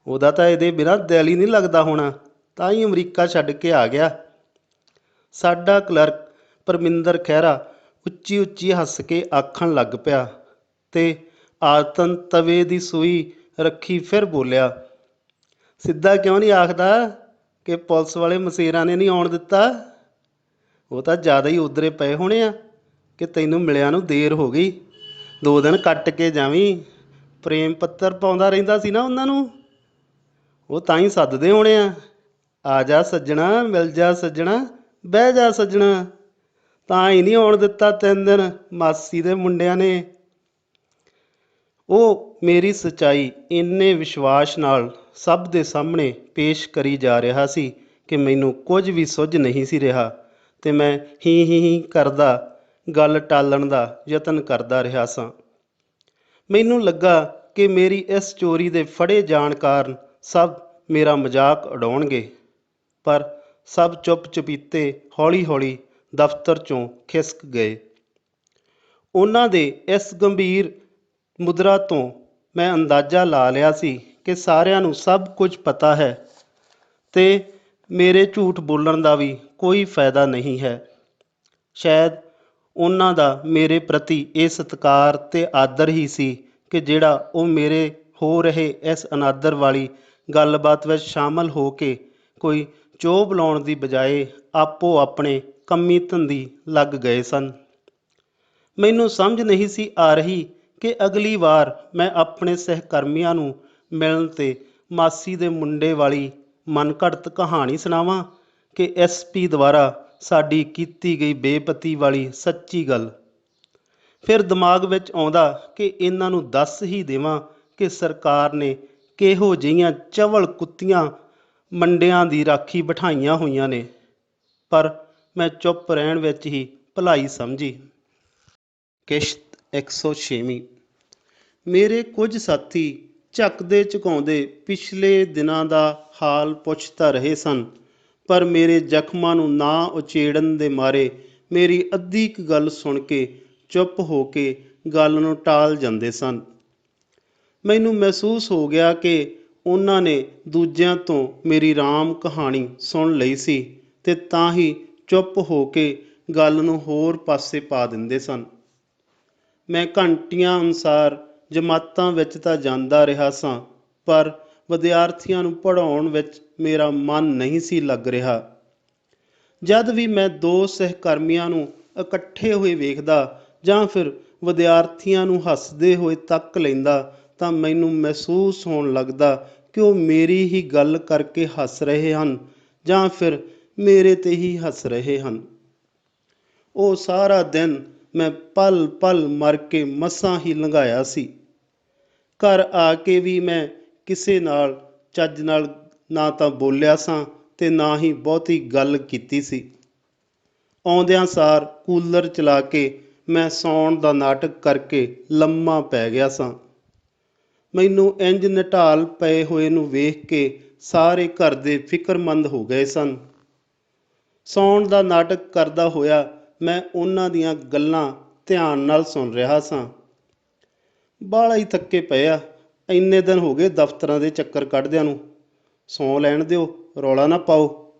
ਉਹਦਾ ਤਾਂ ਇਹਦੇ ਬਿਨਾਂ ਦਿਲ ਹੀ ਨਹੀਂ ਲੱਗਦਾ ਹੋਣਾ, ਤਾਂ ਹੀ ਅਮਰੀਕਾ ਛੱਡ ਕੇ ਆ ਗਿਆ। ਸਾਡਾ ਕਲਰਕ ਪਰਮਿੰਦਰ ਖਹਿਰਾ ਉੱਚੀ ਉੱਚੀ ਹੱਸ ਕੇ ਆਖਣ ਲੱਗ ਪਿਆ ਤੇ ਆਦਤਨ ਤਵੇ ਦੀ ਸੂਈ ਰੱਖੀ ਫਿਰ ਬੋਲਿਆ, ਸਿੱਧਾ ਕਿਉਂ ਨਹੀਂ ਆਖਦਾ ਕਿ ਪੁਲਿਸ ਵਾਲੇ ਮਸੇਰਾਂ ਨੇ ਨਹੀਂ ਆਉਣ ਦਿੱਤਾ? ਉਹ ਤਾਂ ਜ਼ਿਆਦਾ ਹੀ ਉਧਰੇ ਪਏ ਹੋਣੇ ਆ ਕਿ ਤੈਨੂੰ ਮਿਲਿਆ ਨੂੰ ਦੇਰ ਹੋ ਗਈ। 2 ਦਿਨ ਕੱਟ ਕੇ ਜਾਵੀਂ। ਪ੍ਰੇਮ ਪੱਤਰ ਪਾਉਂਦਾ ਰਹਿੰਦਾ ਸੀ ਨਾ ਉਹਨਾਂ ਨੂੰ, ਉਹ ਤਾਂ ਹੀ ਸੱਦਦੇ ਹੋਣੇ ਆ ਜਾ ਸੱਜਣਾ, ਮਿਲ ਜਾ ਸੱਜਣਾ, ਬਹਿ ਜਾ ਸੱਜਣਾ। ਤਾਂ ਹੀ ਨਹੀਂ ਆਉਣ ਦਿੱਤਾ 3 ਦਿਨ ਮਾਸੀ ਦੇ ਮੁੰਡਿਆਂ ਨੇ। ਉਹ ਮੇਰੀ ਸੱਚਾਈ ਇੰਨੇ ਵਿਸ਼ਵਾਸ ਨਾਲ ਸਭ ਦੇ ਸਾਹਮਣੇ ਪੇਸ਼ ਕਰੀ ਜਾ ਰਿਹਾ ਸੀ ਕਿ ਮੈਨੂੰ ਕੁਝ ਵੀ ਸੁੱਝ ਨਹੀਂ ਸੀ ਰਿਹਾ ਤੇ ਮੈਂ ਹੀ ਕਰਦਾ ਗੱਲ ਟਾਲਣ ਦਾ ਯਤਨ ਕਰਦਾ ਰਿਹਾ ਸਾਂ। ਮੈਨੂੰ ਲੱਗਾ ਕਿ ਮੇਰੀ ਇਸ ਚੋਰੀ ਦੇ ਫੜੇ ਜਾਣ ਕਾਰਨ ਸਭ ਮੇਰਾ ਮਜ਼ਾਕ ਉਡਾਉਣਗੇ, ਪਰ ਸਭ ਚੁੱਪ ਚੁਪੀਤੇ ਹੌਲੀ ਹੌਲੀ ਦਫ਼ਤਰ 'ਚੋਂ ਖਿਸਕ ਗਏ। ਉਹਨਾਂ ਦੇ ਇਸ ਗੰਭੀਰ ਮੁਦਰਾ ਤੋਂ ਮੈਂ ਅੰਦਾਜ਼ਾ ਲਾ ਲਿਆ ਸੀ ਕਿ ਸਾਰਿਆਂ ਨੂੰ ਸਭ ਕੁਝ ਪਤਾ ਹੈ ਤੇ ਮੇਰੇ ਝੂਠ ਬੋਲਣ ਦਾ ਵੀ ਕੋਈ ਫਾਇਦਾ ਨਹੀਂ ਹੈ। ਸ਼ਾਇਦ ਉਹਨਾਂ ਦਾ ਮੇਰੇ ਪ੍ਰਤੀ ਇਹ ਸਤਿਕਾਰ ਤੇ ਆਦਰ ਹੀ ਸੀ ਕਿ ਜਿਹੜਾ ਉਹ ਮੇਰੇ ਹੋ ਰਹੇ ਇਸ ਅਨਾਦਰ ਵਾਲੀ ਗੱਲਬਾਤ ਵਿੱਚ ਸ਼ਾਮਲ ਹੋ ਕੇ ਕੋਈ ਚੋਭ ਲਾਉਣ ਦੀ ਬਜਾਏ ਆਪੋ ਆਪਣੇ ਕੰਮੀ ਧੰਦੀ ਲੱਗ ਗਏ ਸਨ। ਮੈਨੂੰ ਸਮਝ ਨਹੀਂ ਸੀ ਆ ਰਹੀ ਕਿ ਅਗਲੀ ਵਾਰ ਮੈਂ ਆਪਣੇ ਸਹਿਕਰਮੀਆਂ ਨੂੰ ਮਿਲਣ 'ਤੇ ਮਾਸੀ ਦੇ ਮੁੰਡੇ ਵਾਲੀ ਮਨਘੜਤ ਕਹਾਣੀ ਸੁਣਾਵਾਂ ਕਿ SP ਦੁਆਰਾ ਸਾਡੀ ਕੀਤੀ ਗਈ ਬੇਪਤੀ ਵਾਲੀ ਸੱਚੀ ਗੱਲ। ਫਿਰ ਦਿਮਾਗ ਵਿੱਚ ਆਉਂਦਾ ਕਿ ਇਹਨਾਂ ਨੂੰ ਦੱਸ ਹੀ ਦੇਵਾਂ ਕਿ ਸਰਕਾਰ ਨੇ ਕਿਹੋ ਜਿਹੀਆਂ ਚਵਲ ਕੁੱਤੀਆਂ ਮੰਡਿਆਂ ਦੀ ਰਾਖੀ ਬਿਠਾਈਆਂ ਹੋਈਆਂ ਨੇ, ਪਰ ਮੈਂ ਚੁੱਪ ਰਹਿਣ ਵਿੱਚ ਹੀ ਭਲਾਈ ਸਮਝੀ। ਕਿਸ਼ਤ 106ਵੀਂ। ਮੇਰੇ ਕੁਝ ਸਾਥੀ ਝੱਕਦੇ ਝੁਕਾਉਂਦੇ ਪਿਛਲੇ ਦਿਨਾਂ ਦਾ ਹਾਲ ਪੁੱਛਦਾ ਰਹੇ ਸਨ, ਪਰ ਮੇਰੇ ਜ਼ਖਮਾਂ ਨੂੰ ਨਾ ਉਚੇੜਨ ਦੇ ਮਾਰੇ ਮੇਰੀ ਅੱਧੀ ਕੁ ਗੱਲ ਸੁਣ ਕੇ ਚੁੱਪ ਹੋ ਕੇ ਗੱਲ ਨੂੰ ਟਾਲ ਜਾਂਦੇ ਸਨ। ਮੈਨੂੰ ਮਹਿਸੂਸ ਹੋ ਗਿਆ ਕਿ ਉਹਨਾਂ ਨੇ ਦੂਜਿਆਂ ਤੋਂ ਮੇਰੀ ਰਾਮ ਕਹਾਣੀ ਸੁਣ ਲਈ ਸੀ ਤੇ ਤਾਂ ਹੀ ਚੁੱਪ ਹੋ ਕੇ ਗੱਲ ਨੂੰ ਹੋਰ ਪਾਸੇ ਪਾ ਦਿੰਦੇ ਸਨ। ਮੈਂ ਘੰਟਿਆਂ ਅਨੁਸਾਰ ਜਮਾਤਾਂ ਵਿੱਚ ਤਾਂ ਜਾਂਦਾ ਰਿਹਾ ਸਾਂ, ਪਰ ਵਿਦਿਆਰਥੀਆਂ ਨੂੰ ਪੜ੍ਹਾਉਣ ਵਿੱਚ ਮੇਰਾ ਮਨ ਨਹੀਂ ਸੀ ਲੱਗ ਰਿਹਾ। ਜਦ ਵੀ ਮੈਂ 2 ਸਹਿਕਰਮੀਆਂ ਨੂੰ ਇਕੱਠੇ ਹੋਏ ਵੇਖਦਾ ਜਾਂ ਫਿਰ ਵਿਦਿਆਰਥੀਆਂ ਨੂੰ ਹੱਸਦੇ ਹੋਏ ਤੱਕ ਲੈਂਦਾ ਤਾਂ ਮੈਨੂੰ ਮਹਿਸੂਸ ਹੋਣ ਲੱਗਦਾ ਕਿ ਉਹ ਮੇਰੀ ਹੀ ਗੱਲ ਕਰਕੇ ਹੱਸ ਰਹੇ ਹਨ ਜਾਂ ਫਿਰ ਮੇਰੇ 'ਤੇ ਹੀ ਹੱਸ ਰਹੇ ਹਨ। ਉਹ ਸਾਰਾ ਦਿਨ ਮੈਂ ਪਲ ਪਲ ਮਰ ਕੇ ਮਸਾਂ ਹੀ ਲੰਘਾਇਆ ਸੀ। ਘਰ ਆ ਕੇ ਵੀ ਮੈਂ ਕਿਸੇ ਨਾਲ ਚੱਜ ਨਾਲ ਨਾ ਤਾਂ ਬੋਲਿਆ ਸਾਂ ਤੇ ਨਾ ਹੀ ਬਹੁਤੀ ਗੱਲ ਕੀਤੀ ਸੀ। ਆਉਂਦਿਆਂ ਸਾਰ ਕੂਲਰ ਚਲਾ ਕੇ ਮੈਂ ਸੌਣ ਦਾ ਨਾਟਕ ਕਰਕੇ ਲੰਮਾ ਪੈ ਗਿਆ ਸਾਂ। ਮੈਨੂੰ ਇੰਜ ਨਿਢਾਲ ਪਏ ਹੋਏ ਨੂੰ ਵੇਖ ਕੇ ਸਾਰੇ ਘਰ ਦੇ ਫਿਕਰਮੰਦ ਹੋ ਗਏ ਸਨ। ਸੌਣ ਦਾ ਨਾਟਕ ਕਰਦਾ ਹੋਇਆ ਮੈਂ ਉਹਨਾਂ ਦੀਆਂ ਗੱਲਾਂ ਧਿਆਨ ਨਾਲ ਸੁਣ ਰਿਹਾ ਸਾਂ। ਬਾਹਲਾ ਹੀ ਥੱਕੇ ਪਏ ਆ, ਇੰਨੇ ਦਿਨ ਹੋ ਗਏ ਦਫ਼ਤਰਾਂ ਦੇ ਚੱਕਰ ਕੱਢਦਿਆਂ ਨੂੰ, ਸੌਂ ਲੈਣ ਦਿਓ, ਰੌਲਾ ਨਾ ਪਾਓ।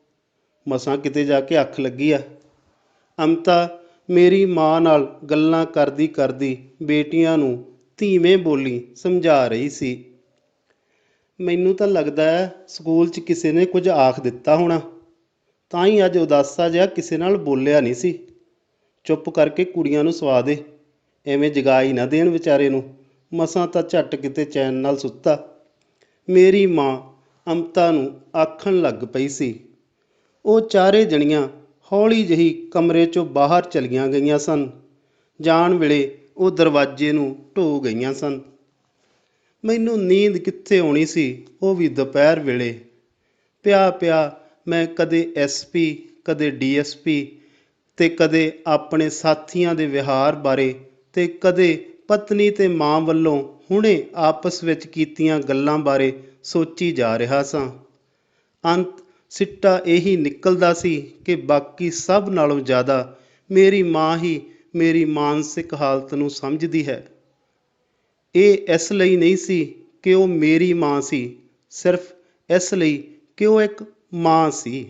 ਮਸਾਂ ਕਿਤੇ ਜਾ ਕੇ ਅੱਖ ਲੱਗੀ ਆ। ਅਮਤਾ ਮੇਰੀ ਮਾਂ ਨਾਲ ਗੱਲਾਂ ਕਰਦੀ ਕਰਦੀ ਬੇਟੀਆਂ ਨੂੰ ਧੀਵੇਂ ਬੋਲੀ ਸਮਝਾ ਰਹੀ ਸੀ। ਮੈਨੂੰ ਤਾਂ ਲੱਗਦਾ ਸਕੂਲ 'ਚ ਕਿਸੇ ਨੇ ਕੁਝ ਆਖ ਦਿੱਤਾ ਹੋਣਾ, ਤਾਂ ਹੀ ਅੱਜ ਉਦਾਸਾ ਜਿਹਾ ਕਿਸੇ ਨਾਲ ਬੋਲਿਆ ਨਹੀਂ ਸੀ। ਚੁੱਪ ਕਰਕੇ ਕੁੜੀਆਂ ਨੂੰ ਸਵਾ ਦੇ, ਐਵੇਂ ਜਗਾ ਹੀ ਨਾ ਦੇਣ ਵਿਚਾਰੇ ਨੂੰ, ਮਸਾਂ ਤਾਂ ਝੱਟ ਕਿਤੇ ਚੈਨ ਨਾਲ ਸੁੱਤਾ। ਮੇਰੀ ਮਾਂ ਅਮਤਾ ਨੂੰ ਆਖਣ ਲੱਗ ਪਈ ਸੀ। ਉਹ ਚਾਰੇ ਜਣੀਆਂ ਹੌਲੀ ਜਿਹੀ ਕਮਰੇ 'ਚੋਂ ਬਾਹਰ ਚਲੀਆਂ ਗਈਆਂ ਸਨ। ਜਾਣ ਵੇਲੇ ਉਹ ਦਰਵਾਜ਼ੇ ਨੂੰ ਢੋ ਗਈਆਂ ਸਨ। ਮੈਨੂੰ ਨੀਂਦ ਕਿੱਥੇ ਆਉਣੀ ਸੀ, ਉਹ ਵੀ ਦੁਪਹਿਰ ਵੇਲੇ। ਪਿਆ ਪਿਆ ਮੈਂ ਕਦੇ SP, ਕਦੇ DSP ਤੇ ਕਦੇ ਆਪਣੇ ਸਾਥੀਆਂ ਦੇ ਵਿਹਾਰ ਬਾਰੇ ਤੇ ਕਦੇ ਪਤਨੀ ਤੇ ਮਾਂ ਵੱਲੋਂ ਹੁਣੇ ਆਪਸ ਵਿੱਚ ਕੀਤੀਆਂ ਗੱਲਾਂ ਬਾਰੇ ਸੋਚੀ ਜਾ ਰਿਹਾ ਸਾਂ। ਅੰਤ ਸਿੱਟਾ ਇਹੀ ਨਿਕਲਦਾ ਸੀ ਕਿ ਬਾਕੀ ਸਭ ਨਾਲੋਂ ਜ਼ਿਆਦਾ ਮੇਰੀ ਮਾਂ ਹੀ ਮੇਰੀ ਮਾਨਸਿਕ ਹਾਲਤ ਨੂੰ ਸਮਝਦੀ ਹੈ। ਇਹ ਇਸ ਲਈ ਨਹੀਂ ਸੀ ਕਿ ਉਹ ਮੇਰੀ ਮਾਂ ਸੀ, ਸਿਰਫ ਇਸ ਲਈ ਕਿ ਉਹ ਇੱਕ ਮਾਂ ਸੀ।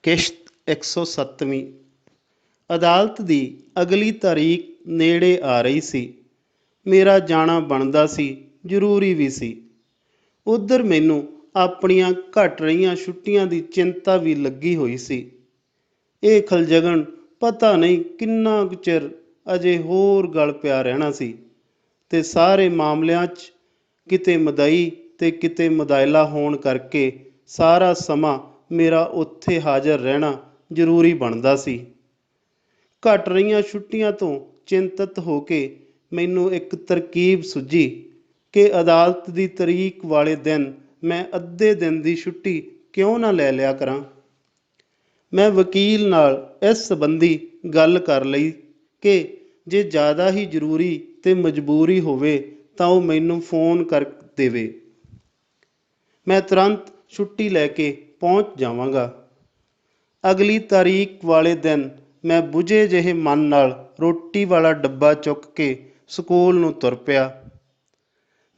ਕਿਸ਼ਤ 107ਵੀਂ। ਅਦਾਲਤ ਦੀ ਅਗਲੀ ਤਾਰੀਖ ਨੇੜੇ ਆ ਰਹੀ ਸੀ। ਮੇਰਾ ਜਾਣਾ ਬਣਦਾ ਸੀ, ਜ਼ਰੂਰੀ ਵੀ ਸੀ। ਉੱਧਰ ਮੈਨੂੰ ਆਪਣੀਆਂ ਘਟ ਰਹੀਆਂ ਛੁੱਟੀਆਂ ਦੀ ਚਿੰਤਾ ਵੀ ਲੱਗੀ ਹੋਈ ਸੀ। ਇਹ ਖਲਜਗਣ ਪਤਾ ਨਹੀਂ ਕਿੰਨਾ ਕੁ ਚਿਰ ਅਜੇ ਹੋਰ ਗਲ ਪਿਆ ਰਹਿਣਾ ਸੀ ਤੇ ਸਾਰੇ ਮਾਮਲਿਆਂ 'ਚ ਕਿਤੇ ਮਦਈ ਤੇ ਕਿਤੇ ਮਦਾਇਲਾ ਹੋਣ ਕਰਕੇ ਸਾਰਾ ਸਮਾਂ ਮੇਰਾ ਉੱਥੇ ਹਾਜ਼ਰ ਰਹਿਣਾ ਜ਼ਰੂਰੀ ਬਣਦਾ ਸੀ। ਘਟ ਰਹੀਆਂ ਛੁੱਟੀਆਂ ਤੋਂ ਚਿੰਤਤ ਹੋ ਕੇ ਮੈਨੂੰ ਇੱਕ ਤਰਕੀਬ ਸੁੱਝੀ ਕਿ ਅਦਾਲਤ ਦੀ ਤਰੀਕ ਵਾਲੇ ਦਿਨ ਮੈਂ ਅੱਧੇ ਦਿਨ ਦੀ ਛੁੱਟੀ ਕਿਉਂ ਨਾ ਲੈ ਲਿਆ ਕਰਾਂ। ਮੈਂ ਵਕੀਲ ਨਾਲ ਇਸ ਸੰਬੰਧੀ ਗੱਲ ਕਰ ਲਈ ਕਿ ਜੇ ਜ਼ਿਆਦਾ ਹੀ ਜ਼ਰੂਰੀ ਤੇ ਮਜਬੂਰੀ ਹੋਵੇ ਤਾਂ ਉਹ ਮੈਨੂੰ ਫੋਨ ਕਰ ਦੇਵੇ। ਮੈਂ ਤੁਰੰਤ ਛੁੱਟੀ ਲੈ ਕੇ ਪਹੁੰਚ ਜਾਵਾਂਗਾ। ਅਗਲੀ ਤਾਰੀਖ ਵਾਲੇ ਦਿਨ ਮੈਂ ਬੁਝੇ ਜਿਹੇ ਮਨ ਨਾਲ ਰੋਟੀ ਵਾਲਾ ਡੱਬਾ ਚੁੱਕ ਕੇ ਸਕੂਲ ਨੂੰ ਤੁਰ ਪਿਆ।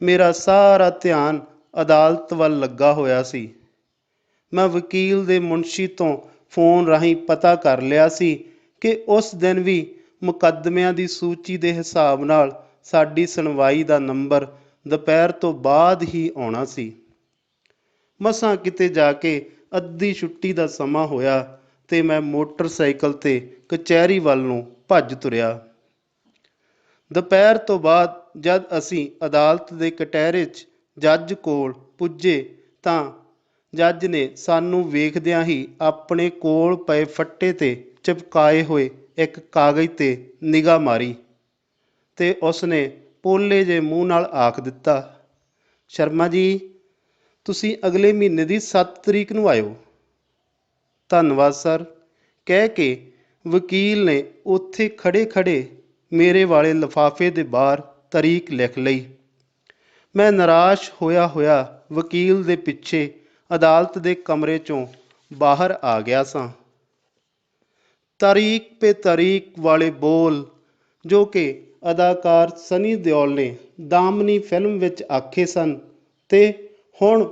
ਮੇਰਾ ਸਾਰਾ ਧਿਆਨ ਅਦਾਲਤ ਵੱਲ ਲੱਗਾ ਹੋਇਆ ਸੀ। ਮੈਂ ਵਕੀਲ ਦੇ ਮੁਨਸ਼ੀ ਤੋਂ ਫੋਨ ਰਾਹੀਂ ਪਤਾ ਕਰ ਲਿਆ ਸੀ ਕਿ ਉਸ ਦਿਨ ਵੀ ਮੁਕੱਦਮਿਆਂ ਦੀ ਸੂਚੀ ਦੇ ਹਿਸਾਬ ਨਾਲ ਸਾਡੀ ਸੁਣਵਾਈ ਦਾ ਨੰਬਰ ਦੁਪਹਿਰ ਤੋਂ ਬਾਅਦ ਹੀ ਆਉਣਾ ਸੀ। ਮਸਾਂ ਕਿਤੇ ਜਾ ਕੇ ਅੱਧੀ ਛੁੱਟੀ ਦਾ ਸਮਾਂ ਹੋਇਆ ਤੇ ਮੈਂ ਮੋਟਰਸਾਈਕਲ ਤੇ ਕਚਹਿਰੀ ਵੱਲ ਨੂੰ ਭੱਜ ਤੁਰਿਆ। ਦੁਪਹਿਰ ਤੋਂ ਬਾਅਦ ਜਦ ਅਸੀਂ ਅਦਾਲਤ ਦੇ ਕਟਹਿਰੇ 'ਚ ਜੱਜ ਕੋਲ ਪੁੱਜੇ ਤਾਂ ਜੱਜ ਨੇ ਸਾਨੂੰ ਵੇਖਦਿਆਂ ਹੀ ਆਪਣੇ ਕੋਲ ਪਏ ਫੱਟੇ 'ਤੇ ਚਿਪਕਾਏ ਹੋਏ ਇੱਕ ਕਾਗਜ਼ 'ਤੇ ਨਿਗਾਹ ਮਾਰੀ ਤੇ ਉਸਨੇ ਪੋਲੇ ਜਿਹੇ ਮੂੰਹ ਨਾਲ ਆਖ ਦਿੱਤਾ, ਸ਼ਰਮਾ ਜੀ, ਤੁਸੀਂ ਅਗਲੇ ਮਹੀਨੇ ਦੀ 7 ਤਰੀਕ ਨੂੰ ਆਇਓ। ਧੰਨਵਾਦ ਸਰ, ਕਹਿ ਕੇ ਵਕੀਲ ਨੇ ਉੱਥੇ ਖੜੇ ਖੜੇ ਮੇਰੇ ਵਾਲੇ ਲਿਫਾਫੇ ਦੇ ਬਾਹਰ ਤਰੀਕ ਲਿਖ ਲਈ। ਮੈਂ ਨਿਰਾਸ਼ ਹੋਇਆ ਹੋਇਆ ਵਕੀਲ ਦੇ ਪਿੱਛੇ ਅਦਾਲਤ ਦੇ ਕਮਰੇ 'ਚੋਂ ਬਾਹਰ ਆ ਗਿਆ ਸਾਂ। ਤਾਰੀਕ ਪੇ ਤਾਰੀਕ ਵਾਲੇ ਬੋਲ ਜੋ ਕਿ ਅਦਾਕਾਰ ਸਨੀ ਦਿਓਲ ਨੇ ਦਾਮਨੀ ਫਿਲਮ ਵਿੱਚ ਆਖੇ ਸਨ ਤੇ ਹੁਣ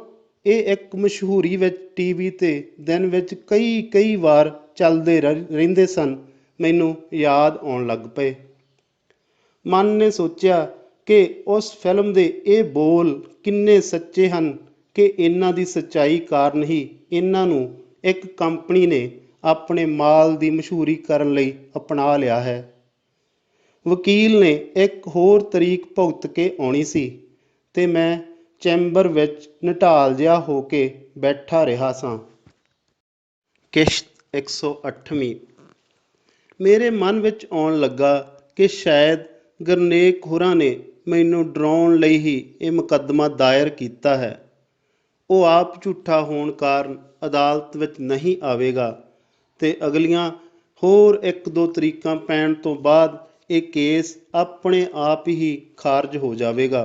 ਇਹ ਇੱਕ ਮਸ਼ਹੂਰੀ ਵਿੱਚ ਟੀਵੀ 'ਤੇ ਦਿਨ ਵਿੱਚ ਕਈ ਵਾਰ ਚੱਲਦੇ ਰਹਿੰਦੇ ਸਨ, ਮੈਨੂੰ ਯਾਦ ਆਉਣ ਲੱਗ ਪਏ। ਮਨ ਨੇ ਸੋਚਿਆ ਕਿ ਉਸ ਫਿਲਮ ਦੇ ਇਹ ਬੋਲ ਕਿੰਨੇ ਸੱਚੇ ਹਨ ਕਿ ਇਹਨਾਂ ਦੀ ਸੱਚਾਈ ਕਾਰਨ ਹੀ ਇਹਨਾਂ ਨੂੰ ਇੱਕ ਕੰਪਨੀ ਨੇ ਆਪਣੇ ਮਾਲ ਦੀ ਮਸ਼ਹੂਰੀ ਕਰਨ ਲਈ ਅਪਣਾ ਲਿਆ ਹੈ। ਵਕੀਲ ਨੇ ਇੱਕ ਹੋਰ ਤਰੀਕ ਭੁਗਤ ਕੇ ਆਉਣੀ ਸੀ ਤੇ ਮੈਂ ਚੈਂਬਰ ਵਿੱਚ ਨਿਢਾਲ ਜਿਹਾ ਹੋ ਕੇ ਬੈਠਾ ਰਿਹਾ ਸਾਂ। ਕਿਸ਼ਤ 108ਵੀਂ। ਮੇਰੇ ਮਨ ਵਿੱਚ ਆਉਣ ਲੱਗਾ ਕਿ ਸ਼ਾਇਦ ਗਰਨੇਕ ਹੋਰਾਂ ਨੇ ਮੈਨੂੰ ਡਰਾਉਣ ਲਈ ਹੀ ਇਹ ਮੁਕੱਦਮਾ ਦਾਇਰ ਕੀਤਾ ਹੈ। ਉਹ ਆਪ ਝੂਠਾ ਹੋਣ ਕਾਰਨ ਅਦਾਲਤ ਵਿੱਚ ਨਹੀਂ ਆਵੇਗਾ ਤੇ ਅਗਲੀਆਂ ਹੋਰ 1-2 ਤਰੀਕਾਂ ਪੈਣ ਤੋਂ ਬਾਅਦ ਇਹ ਕੇਸ ਆਪਣੇ ਆਪ ਹੀ ਖਾਰਜ ਹੋ ਜਾਵੇਗਾ।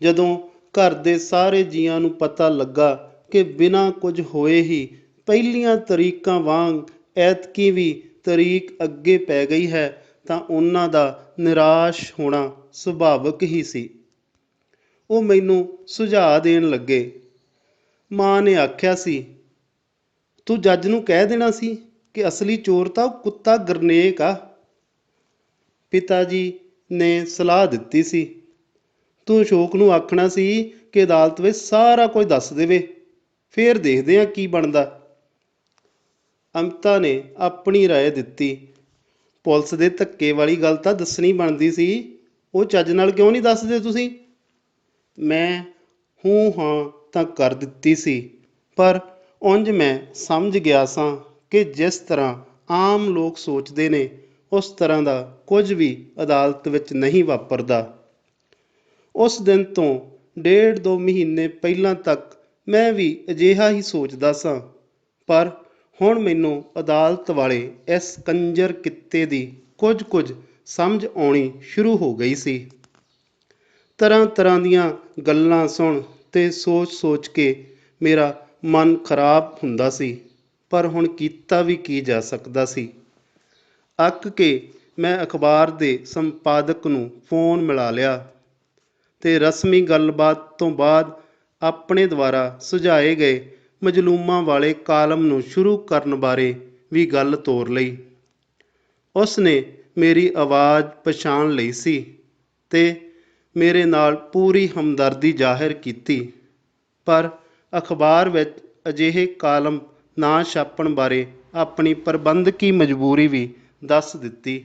ਜਦੋਂ ਘਰ ਦੇ ਸਾਰੇ ਜੀਆਂ ਨੂੰ ਪਤਾ ਲੱਗਾ ਕਿ ਬਿਨਾਂ ਕੁਝ ਹੋਏ ਹੀ ਪਹਿਲੀਆਂ ਤਰੀਕਾਂ ਵਾਂਗ ਐਤਕੀ ਵੀ ਤਰੀਕ ਅੱਗੇ ਪੈ ਗਈ ਹੈ ਤਾਂ ਉਹਨਾਂ ਦਾ ਨਿਰਾਸ਼ ਹੋਣਾ ਸੁਭਾਵਿਕ ਹੀ ਸੀ। ਉਹ ਮੈਨੂੰ ਸੁਝਾਅ ਦੇਣ ਲੱਗੇ। ਮਾਂ ਨੇ ਆਖਿਆ ਸੀ, ਤੂੰ ਜੱਜ ਨੂੰ ਕਹਿ ਦੇਣਾ ਸੀ ਕਿ ਅਸਲੀ ਚੋਰ ਤਾਂ ਉਹ ਕੁੱਤਾ ਗਰਨੇਕ ਆ। ਪਿਤਾ ਜੀ ਨੇ ਸਲਾਹ ਦਿੱਤੀ ਸੀ, ਤੂੰ ਅਸ਼ੋਕ ਨੂੰ ਆਖਣਾ ਸੀ ਕਿ ਅਦਾਲਤ ਵਿੱਚ ਸਾਰਾ ਕੁਝ ਦੱਸ ਦੇਵੇ, ਫੇਰ ਦੇਖਦੇ ਹਾਂ ਕੀ ਬਣਦਾ। ਅਮਿਤਾ ਨੇ ਆਪਣੀ ਰਾਏ ਦਿੱਤੀ, ਪੁਲਿਸ ਦੇ ਧੱਕੇ ਵਾਲੀ ਗੱਲ ਤਾਂ ਦੱਸਣੀ ਬਣਦੀ ਸੀ, ਉਹ ਚੱਜ ਨਾਲ ਕਿਉਂ ਨਹੀਂ ਦੱਸਦੇ ਤੁਸੀਂ? ਮੈਂ ਹੂੰ ਹਾਂ ਤਾਂ ਕਰ ਦਿੱਤੀ ਸੀ, ਪਰ ਉਂਝ ਮੈਂ ਸਮਝ ਗਿਆ ਸਾਂ ਕਿ ਜਿਸ ਤਰ੍ਹਾਂ ਆਮ ਲੋਕ ਸੋਚਦੇ ਨੇ ਉਸ ਤਰ੍ਹਾਂ ਦਾ ਕੁਝ ਵੀ ਅਦਾਲਤ ਵਿੱਚ ਨਹੀਂ ਵਾਪਰਦਾ। ਉਸ ਦਿਨ ਤੋਂ 1.5-2 ਮਹੀਨੇ ਪਹਿਲਾਂ ਤੱਕ ਮੈਂ ਵੀ ਅਜਿਹਾ ਹੀ ਸੋਚਦਾ ਸਾਂ, ਪਰ ਹੁਣ ਮੈਨੂੰ ਅਦਾਲਤ ਵਾਲੇ ਇਸ ਕੰਜਰ ਕਿੱਤੇ ਦੀ ਕੁਝ ਸਮਝ ਆਉਣੀ ਸ਼ੁਰੂ ਹੋ ਗਈ ਸੀ। ਤਰ੍ਹਾਂ ਦੀਆਂ ਗੱਲਾਂ ਸੁਣ ਤੇ ਸੋਚ ਕੇ ਮੇਰਾ ਮਨ ਖਰਾਬ ਹੁੰਦਾ ਸੀ, ਪਰ ਹੁਣ ਕੀਤਾ ਵੀ ਕੀ ਜਾ ਸਕਦਾ ਸੀ। ਅੱਕ ਕੇ ਮੈਂ ਅਖਬਾਰ ਦੇ ਸੰਪਾਦਕ ਨੂੰ ਫੋਨ ਮਿਲਾ ਲਿਆ ਤੇ ਰਸਮੀ ਗੱਲਬਾਤ ਤੋਂ ਬਾਅਦ ਆਪਣੇ ਦੁਆਰਾ ਸੁਝਾਏ ਗਏ ਮਜ਼ਲੂਮਾਂ ਵਾਲੇ ਕਾਲਮ ਨੂੰ ਸ਼ੁਰੂ ਕਰਨ ਬਾਰੇ ਵੀ ਗੱਲ ਤੋਰ ਲਈ। ਉਸ ਨੇ ਮੇਰੀ ਆਵਾਜ਼ ਪਛਾਣ ਲਈ ਸੀ ਤੇ ਮੇਰੇ ਨਾਲ ਪੂਰੀ ਹਮਦਰਦੀ ਜ਼ਾਹਿਰ ਕੀਤੀ, ਪਰ ਅਖਬਾਰ ਵਿੱਚ ਅਜਿਹੇ ਕਾਲਮ ਨਾ ਛਾਪਣ ਬਾਰੇ ਆਪਣੀ ਪ੍ਰਬੰਧਕੀ ਮਜਬੂਰੀ ਵੀ ਦੱਸ ਦਿੱਤੀ।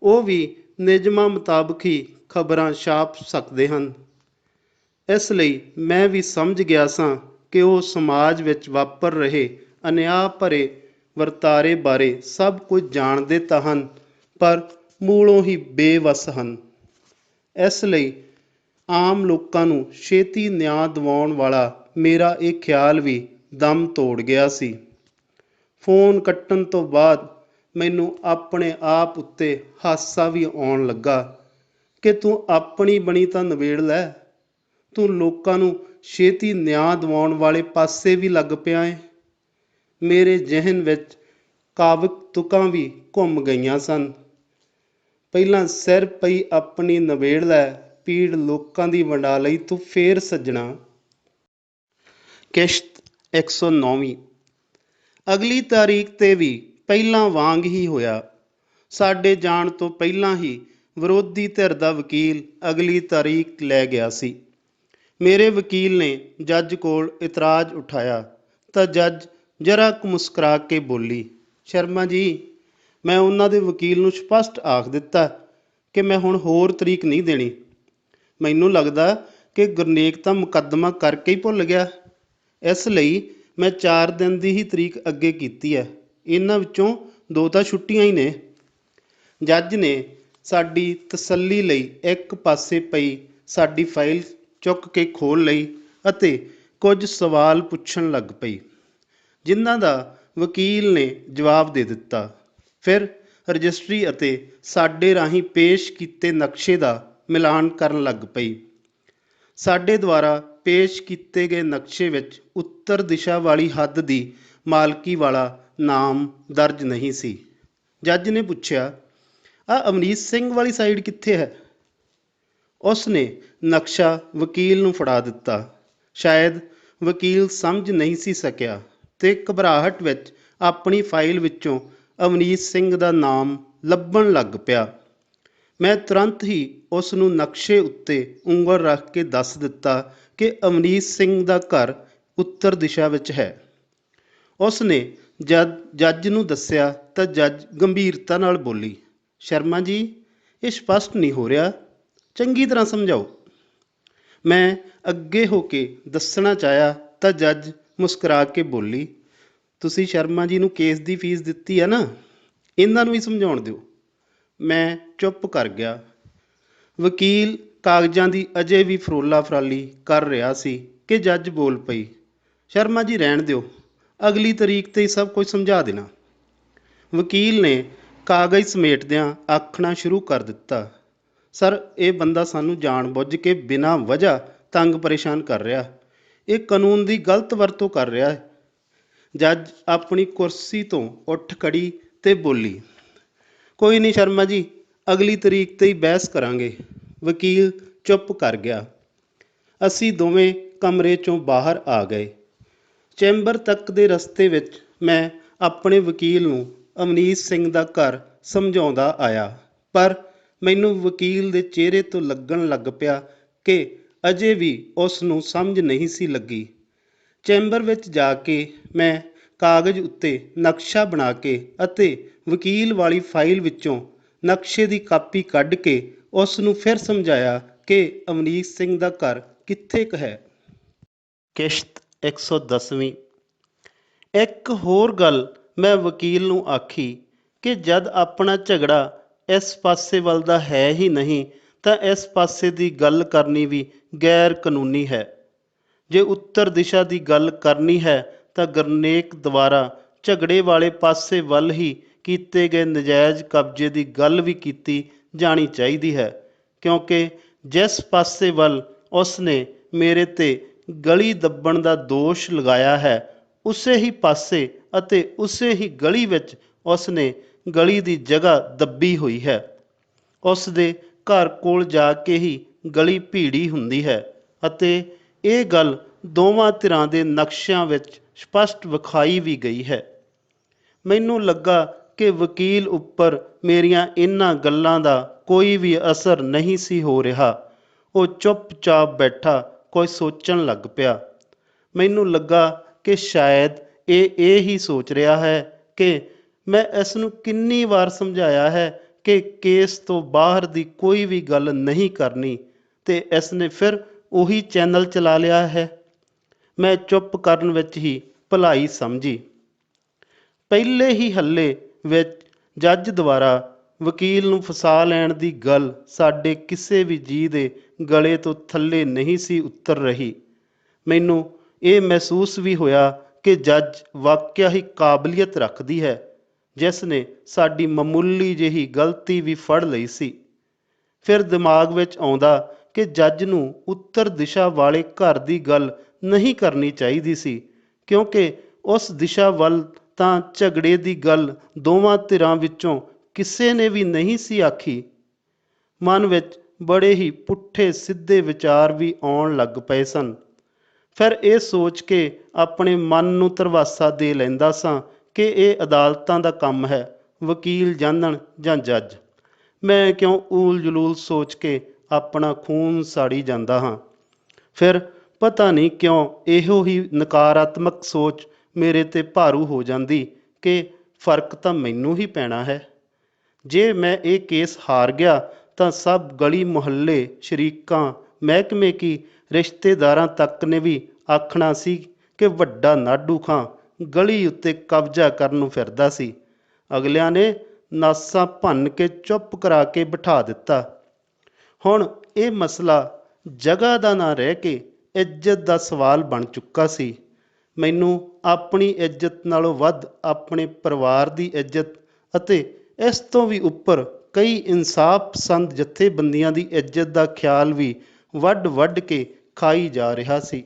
ਉਹ ਵੀ ਨਿਯਮਾਂ ਮੁਤਾਬਕ ਹੀ ਖਬਰਾਂ ਛਾਪ ਸਕਦੇ ਹਨ। ਇਸ ਲਈ ਮੈਂ ਵੀ ਸਮਝ ਗਿਆ ਸਾਂ ਕਿ ਉਹ ਸਮਾਜ ਵਿੱਚ ਵਾਪਰ ਰਹੇ ਅਨਿਆਂ ਭਰੇ ਵਰਤਾਰੇ ਬਾਰੇ ਸਭ ਕੁਝ ਜਾਣਦੇ ਤਾਂ ਹਨ, ਪਰ ਮੂਲੋਂ ਹੀ ਬੇਵੱਸ ਹਨ। ਇਸ ਲਈ ਆਮ ਲੋਕਾਂ ਨੂੰ ਛੇਤੀ ਨਿਆਂ ਦਿਵਾਉਣ ਵਾਲਾ ਮੇਰਾ ਇਹ ਖਿਆਲ ਵੀ ਦਮ ਤੋੜ ਗਿਆ ਸੀ। ਫੋਨ ਕੱਟਣ ਤੋਂ ਬਾਅਦ ਮੈਨੂੰ ਆਪਣੇ ਆਪ ਉੱਤੇ ਹਾਸਾ ਵੀ ਆਉਣ ਲੱਗਾ ਕਿ ਤੂੰ ਆਪਣੀ ਬਣੀ ਤਾਂ ਨਿਬੇੜ ਲੈ, ਤੂੰ ਲੋਕਾਂ ਨੂੰ ਛੇਤੀ ਨਿਆਂ ਦਿਵਾਉਣ ਵਾਲੇ ਪਾਸੇ ਵੀ ਲੱਗ ਪਿਆ ਏ। ਮੇਰੇ ਜ਼ਿਹਨ ਵਿੱਚ ਕਾਵਿਕ ਤੁਕਾਂ ਵੀ ਘੁੰਮ ਗਈਆਂ ਸਨ। ਪਹਿਲਾਂ ਸਿਰ ਪਈ ਆਪਣੀ ਨਿਬੇੜ ਲੈ, ਪੀੜ ਲੋਕਾਂ ਦੀ ਵੰਡਾ ਲਈ ਤੂੰ ਫੇਰ ਸੱਜਣਾ। ਕਿਸ਼ਤ 109ਵੀਂ। ਅਗਲੀ ਤਾਰੀਖ 'ਤੇ ਵੀ ਪਹਿਲਾਂ ਵਾਂਗ ਹੀ ਹੋਇਆ। ਸਾਡੇ ਜਾਣ ਤੋਂ ਪਹਿਲਾਂ ਹੀ ਵਿਰੋਧੀ ਧਿਰ ਦਾ ਵਕੀਲ ਅਗਲੀ ਤਾਰੀਖ ਲੈ ਗਿਆ ਸੀ। ਮੇਰੇ ਵਕੀਲ ਨੇ ਜੱਜ ਕੋਲ ਇਤਰਾਜ਼ ਉਠਾਇਆ ਤਾਂ ਜੱਜ ਜ਼ਰਾ ਕੁ ਮੁਸਕਰਾ ਕੇ ਬੋਲੀ, ਸ਼ਰਮਾ ਜੀ, ਮੈਂ ਉਹਨਾਂ ਦੇ ਵਕੀਲ ਨੂੰ ਸਪਸ਼ਟ ਆਖ ਦਿੱਤਾ ਕਿ ਮੈਂ ਹੁਣ ਹੋਰ ਤਰੀਕ ਨਹੀਂ ਦੇਣੀ। ਮੈਨੂੰ ਲੱਗਦਾ ਕਿ ਗੁਰਨੇਕ ਤਾਂ ਮੁਕੱਦਮਾ ਕਰਕੇ ਹੀ ਭੁੱਲ ਗਿਆ। ਇਸ ਲਈ ਮੈਂ 4 ਦਿਨ ਦੀ ਹੀ ਤਰੀਕ ਅੱਗੇ ਕੀਤੀ ਹੈ। ਇਹਨਾਂ ਵਿੱਚੋਂ 2 ਤਾਂ ਛੁੱਟੀਆਂ ਹੀ ਨੇ। ਜੱਜ ਨੇ ਸਾਡੀ ਤਸੱਲੀ ਲਈ ਇੱਕ ਪਾਸੇ ਪਈ ਸਾਡੀ ਫਾਈਲ ਚੁੱਕ ਕੇ ਖੋਲ੍ਹ ਲਈ ਅਤੇ ਕੁਝ ਸਵਾਲ ਪੁੱਛਣ ਲੱਗ ਪਈ, ਜਿਨ੍ਹਾਂ ਦਾ ਵਕੀਲ ਨੇ ਜਵਾਬ ਦੇ ਦਿੱਤਾ। ਫਿਰ ਰਜਿਸਟਰੀ ਅਤੇ ਸਾਡੇ ਰਾਹੀਂ ਪੇਸ਼ ਕੀਤੇ ਨਕਸ਼ੇ ਦਾ ਮਿਲਾਨ ਕਰਨ ਲੱਗ ਪਈ। ਸਾਡੇ ਦੁਆਰਾ ਪੇਸ਼ ਕੀਤੇ ਗਏ ਨਕਸ਼ੇ ਵਿੱਚ ਉੱਤਰ ਦਿਸ਼ਾ ਵਾਲੀ ਹੱਦ ਦੀ ਮਾਲਕੀ ਵਾਲਾ ਨਾਮ ਦਰਜ ਨਹੀਂ ਸੀ। ਜੱਜ ਨੇ ਪੁੱਛਿਆ, ਆਹ ਅਵਨੀਤ ਸਿੰਘ ਵਾਲੀ ਸਾਈਡ ਕਿੱਥੇ ਹੈ? ਉਸ ਨੇ ਨਕਸ਼ਾ ਵਕੀਲ ਨੂੰ ਫੜਾ ਦਿੱਤਾ। ਸ਼ਾਇਦ ਵਕੀਲ ਸਮਝ ਨਹੀਂ ਸੀ ਸਕਿਆ ਤੇ ਘਬਰਾਹਟ ਵਿੱਚ ਆਪਣੀ ਫਾਈਲ ਵਿੱਚੋਂ ਅਵਨੀਤ ਸਿੰਘ ਦਾ ਨਾਮ ਲੱਭਣ ਲੱਗ ਪਿਆ। ਮੈਂ ਤੁਰੰਤ ਹੀ ਉਸ ਨੂੰ ਨਕਸ਼ੇ ਉੱਤੇ ਉਂਗਲ ਰੱਖ ਕੇ ਦੱਸ ਦਿੱਤਾ ਕਿ ਅਵਨੀਤ ਸਿੰਘ ਦਾ ਘਰ ਉੱਤਰ ਦਿਸ਼ਾ ਵਿੱਚ ਹੈ। ਉਸ ਨੇ ਜਦ ਜੱਜ ਨੂੰ ਦੱਸਿਆ ਤਾਂ ਜੱਜ ਗੰਭੀਰਤਾ ਨਾਲ ਬੋਲੀ, ਸ਼ਰਮਾ ਜੀ, ਇਹ ਸਪਸ਼ਟ ਨਹੀਂ ਹੋ ਰਿਹਾ, ਚੰਗੀ ਤਰ੍ਹਾਂ ਸਮਝਾਓ। ਮੈਂ ਅੱਗੇ ਹੋ ਕੇ ਦੱਸਣਾ ਚਾਹਿਆ ਤਾਂ ਜੱਜ ਮੁਸਕਰਾ ਕੇ ਬੋਲੀ, ਤੁਸੀਂ ਸ਼ਰਮਾ ਜੀ ਨੂੰ ਕੇਸ ਦੀ ਫੀਸ ਦਿੱਤੀ ਹੈ ਨਾ, ਇਹਨਾਂ ਨੂੰ ਵੀ ਸਮਝਾਉਣ ਦਿਓ। ਮੈਂ ਚੁੱਪ ਕਰ ਗਿਆ। ਵਕੀਲ ਕਾਗਜ਼ਾਂ ਦੀ ਅਜੇ ਵੀ ਫਰੋਲਾ ਫਰਾਲੀ ਕਰ ਰਿਹਾ ਸੀ ਕਿ ਜੱਜ ਬੋਲ ਪਈ, ਸ਼ਰਮਾ ਜੀ ਰਹਿਣ ਦਿਓ, ਅਗਲੀ ਤਾਰੀਖ 'ਤੇ ਹੀ ਸਭ ਕੁਝ ਸਮਝਾ ਦੇਣਾ। ਵਕੀਲ ਨੇ ਕਾਗਜ਼ ਸਮੇਟਦਿਆਂ ਆਖਣਾ ਸ਼ੁਰੂ ਕਰ ਦਿੱਤਾ, ਸਰ, ਇਹ ਬੰਦਾ ਸਾਨੂੰ ਜਾਣ ਬੁੱਝ ਕੇ ਬਿਨਾਂ ਵਜ੍ਹਾ ਤੰਗ ਪਰੇਸ਼ਾਨ ਕਰ ਰਿਹਾ, ਇਹ ਕਾਨੂੰਨ ਦੀ ਗਲਤ ਵਰਤੋਂ ਕਰ ਰਿਹਾ ਹੈ। ਜੱਜ ਆਪਣੀ ਕੁਰਸੀ ਤੋਂ ਉੱਠ ਖੜੀ ਤੇ ਬੋਲੀ, ਕੋਈ ਨਹੀਂ ਸ਼ਰਮਾ ਜੀ, ਅਗਲੀ ਤਾਰੀਖ 'ਤੇ ਹੀ ਬਹਿਸ ਕਰਾਂਗੇ। ਵਕੀਲ ਚੁੱਪ ਕਰ ਗਿਆ। ਅਸੀਂ ਦੋਵੇਂ ਕਮਰੇ 'ਚੋਂ ਬਾਹਰ ਆ ਗਏ। ਚੈਂਬਰ ਤੱਕ ਦੇ ਰਸਤੇ ਵਿੱਚ ਮੈਂ ਆਪਣੇ ਵਕੀਲ ਨੂੰ ਅਵਨੀਤ ਸਿੰਘ ਦਾ ਘਰ ਸਮਝਾਉਂਦਾ ਆਇਆ, ਪਰ ਮੈਨੂੰ ਵਕੀਲ ਦੇ ਚਿਹਰੇ ਤੋਂ ਲੱਗਣ ਲੱਗ ਪਿਆ ਕਿ ਅਜੇ ਵੀ ਉਸ ਨੂੰ ਸਮਝ ਨਹੀਂ ਸੀ ਲੱਗੀ। ਚੈਂਬਰ ਵਿੱਚ ਜਾ ਕੇ ਮੈਂ ਕਾਗਜ਼ ਉੱਤੇ ਨਕਸ਼ਾ ਬਣਾ ਕੇ ਅਤੇ ਵਕੀਲ ਵਾਲੀ ਫਾਈਲ ਵਿੱਚੋਂ ਨਕਸ਼ੇ ਦੀ ਕਾਪੀ ਕੱਢ ਕੇ ਉਸ ਨੂੰ ਫਿਰ ਸਮਝਾਇਆ ਕਿ ਅਵਨੀਤ ਸਿੰਘ ਦਾ ਘਰ ਕਿੱਥੇ ਕੁ ਹੈ। ਕਿਸ਼ਤ 110ਵੀਂ। ਇੱਕ ਹੋਰ ਗੱਲ ਮੈਂ ਵਕੀਲ ਨੂੰ ਆਖੀ ਕਿ ਜਦ ਆਪਣਾ ਝਗੜਾ ਇਸ ਪਾਸੇ ਵੱਲ ਦਾ ਹੈ ਹੀ ਨਹੀਂ ਤਾਂ ਇਸ ਪਾਸੇ ਦੀ ਗੱਲ ਕਰਨੀ ਵੀ ਗੈਰ ਕਾਨੂੰਨੀ ਹੈ। ਜੇ ਉੱਤਰ ਦਿਸ਼ਾ ਦੀ ਗੱਲ ਕਰਨੀ ਹੈ ਤਾਂ ਗੁਰਨੇਕ ਦੁਆਰਾ ਝਗੜੇ ਵਾਲੇ ਪਾਸੇ ਵੱਲ ਹੀ ਕੀਤੇ ਗਏ ਨਜਾਇਜ਼ ਕਬਜ਼ੇ ਦੀ ਗੱਲ ਵੀ ਕੀਤੀ ਜਾਣੀ ਚਾਹੀਦੀ ਹੈ, ਕਿਉਂਕਿ ਜਿਸ ਪਾਸੇ ਵੱਲ ਉਸ ਨੇ ਮੇਰੇ 'ਤੇ ਗਲੀ ਦੱਬਣ ਦਾ ਦੋਸ਼ ਲਗਾਇਆ ਹੈ, ਉਸੇ ਹੀ ਪਾਸੇ ਅਤੇ ਉਸੇ ਹੀ ਗਲੀ ਵਿੱਚ ਉਸ ਨੇ ਗਲੀ ਦੀ ਜਗ੍ਹਾ ਦੱਬੀ ਹੋਈ ਹੈ। ਉਸ ਦੇ ਘਰ ਕੋਲ ਜਾ ਕੇ ਹੀ ਗਲੀ ਭੀੜੀ ਹੁੰਦੀ ਹੈ ਅਤੇ ਇਹ ਗੱਲ ਦੋਵਾਂ ਧਿਰਾਂ ਦੇ ਨਕਸ਼ਿਆਂ ਵਿੱਚ ਸਪਸ਼ਟ ਵਿਖਾਈ ਵੀ ਗਈ ਹੈ। ਮੈਨੂੰ ਲੱਗਾ ਕਿ ਵਕੀਲ ਉੱਪਰ ਮੇਰੀਆਂ ਇਹਨਾਂ ਗੱਲਾਂ ਦਾ ਕੋਈ ਵੀ ਅਸਰ ਨਹੀਂ ਸੀ ਹੋ ਰਿਹਾ। ਉਹ ਚੁੱਪਚਾਪ ਬੈਠਾ ਕੁਝ ਸੋਚਣ ਲੱਗ ਪਿਆ। ਮੈਨੂੰ ਲੱਗਾ ਕਿ ਸ਼ਾਇਦ ਇਹ ਹੀ ਸੋਚ ਰਿਹਾ ਹੈ ਕਿ ਮੈਂ ਇਸ ਨੂੰ ਕਿੰਨੀ ਵਾਰ ਸਮਝਾਇਆ ਹੈ ਕਿ ਕੇਸ ਤੋਂ ਬਾਹਰ ਦੀ ਕੋਈ ਵੀ ਗੱਲ ਨਹੀਂ ਕਰਨੀ ਤੇ ਇਸ ਨੇ ਫਿਰ ਉਹੀ ਚੈਨਲ ਚਲਾ ਲਿਆ ਹੈ। ਮੈਂ ਚੁੱਪ ਕਰਨ ਵਿੱਚ ਹੀ ਭਲਾਈ ਸਮਝੀ। ਪਹਿਲੇ ਹੀ ਹੱਲੇ ਵਿੱਚ ਜੱਜ ਦੁਆਰਾ ਵਕੀਲ ਨੂੰ ਫਸਾ ਲੈਣ ਦੀ ਗੱਲ ਸਾਡੇ ਕਿਸੇ ਵੀ ਜੀਅ ਦੇ ਗਲੇ ਤੋਂ ਥੱਲੇ ਨਹੀਂ ਸੀ ਉਤਰ ਰਹੀ। ਮੈਨੂੰ ਇਹ ਮਹਿਸੂਸ ਵੀ ਹੋਇਆ ਕਿ ਜੱਜ ਵਾਕਿਆ ਹੀ ਕਾਬਲੀਅਤ ਰੱਖਦੀ ਹੈ, ਜਿਸ ਨੇ ਸਾਡੀ ਮਾਮੂਲੀ ਜਿਹੀ ਗਲਤੀ ਵੀ ਫੜ ਲਈ ਸੀ। ਫਿਰ ਦਿਮਾਗ ਵਿੱਚ ਆਉਂਦਾ ਕਿ ਜੱਜ ਨੂੰ ਉੱਤਰ ਦਿਸ਼ਾ ਵਾਲੇ ਘਰ ਦੀ ਗੱਲ ਨਹੀਂ ਕਰਨੀ ਚਾਹੀਦੀ ਸੀ, ਕਿਉਂਕਿ ਉਸ ਦਿਸ਼ਾ ਵੱਲ ਤਾਂ ਝਗੜੇ ਦੀ ਗੱਲ ਦੋਵਾਂ ਧਿਰਾਂ ਵਿੱਚੋਂ ਕਿਸੇ ਨੇ ਵੀ ਨਹੀਂ ਸੀ ਆਖੀ। ਮਨ ਵਿੱਚ ਬੜੇ ਹੀ ਪੁੱਠੇ ਸਿੱਧੇ ਵਿਚਾਰ ਵੀ ਆਉਣ ਲੱਗ ਪਏ ਸਨ। ਫਿਰ ਇਹ ਸੋਚ ਕੇ ਆਪਣੇ ਮਨ ਨੂੰ ਧਰਵਾਸਾ ਦੇ ਲੈਂਦਾ ਸਾਂ ਕਿ ਇਹ ਅਦਾਲਤਾਂ ਦਾ ਕੰਮ ਹੈ, ਵਕੀਲ ਜਾਣਨ ਜਾਂ ਜੱਜ। ਮੈਂ ਕਿਉਂ ਊਲ ਜਲੂਲ ਸੋਚ ਕੇ ਆਪਣਾ ਖੂਨ ਸਾੜੀ ਜਾਂਦਾ ਹਾਂ। ਫਿਰ ਪਤਾ ਨਹੀਂ ਕਿਉਂ ਇਹੋ ਹੀ ਨਕਾਰਾਤਮਕ ਸੋਚ ਮੇਰੇ 'ਤੇ ਭਾਰੂ ਹੋ ਜਾਂਦੀ ਕਿ ਫਰਕ ਤਾਂ ਮੈਨੂੰ ਹੀ ਪੈਣਾ ਹੈ। ਜੇ ਮੈਂ ਇਹ ਕੇਸ ਹਾਰ ਗਿਆ ਤਾਂ ਸਭ ਗਲੀ ਮੁਹੱਲੇ, ਸ਼ਰੀਕਾਂ, ਮਹਿਕਮੇ ਕੀ ਰਿਸ਼ਤੇਦਾਰਾਂ ਤੱਕ ਨੇ ਵੀ ਆਖਣਾ ਸੀ ਕਿ ਵੱਡਾ ਨਾਡੂ ਖਾਂ ਗਲੀ ਉੱਤੇ ਕਬਜ਼ਾ ਕਰਨ ਨੂੰ ਫਿਰਦਾ ਸੀ। ਅਗਲਿਆਂ ਨੇ ਨਾਸਾਂ ਭੰਨ ਕੇ ਚੁੱਪ ਕਰਾ ਕੇ ਬਿਠਾ ਦਿੱਤਾ। ਹੁਣ ਇਹ ਮਸਲਾ ਜਗ੍ਹਾ ਦਾ ਨਾ ਰਹਿ ਕੇ ਇੱਜ਼ਤ ਦਾ ਸਵਾਲ ਬਣ ਚੁੱਕਾ ਸੀ। ਮੈਨੂੰ ਆਪਣੀ ਇੱਜ਼ਤ ਨਾਲੋਂ ਵੱਧ ਆਪਣੇ ਪਰਿਵਾਰ ਦੀ ਇੱਜ਼ਤ ਅਤੇ ਇਸ ਤੋਂ ਵੀ ਉੱਪਰ ਕਈ ਇਨਸਾਫ ਪਸੰਦ ਜਥੇਬੰਦੀਆਂ ਦੀ ਇੱਜ਼ਤ ਦਾ ਖਿਆਲ ਵੀ ਵੱਢ ਵੱਢ ਕੇ ਖਾਈ ਜਾ ਰਿਹਾ ਸੀ।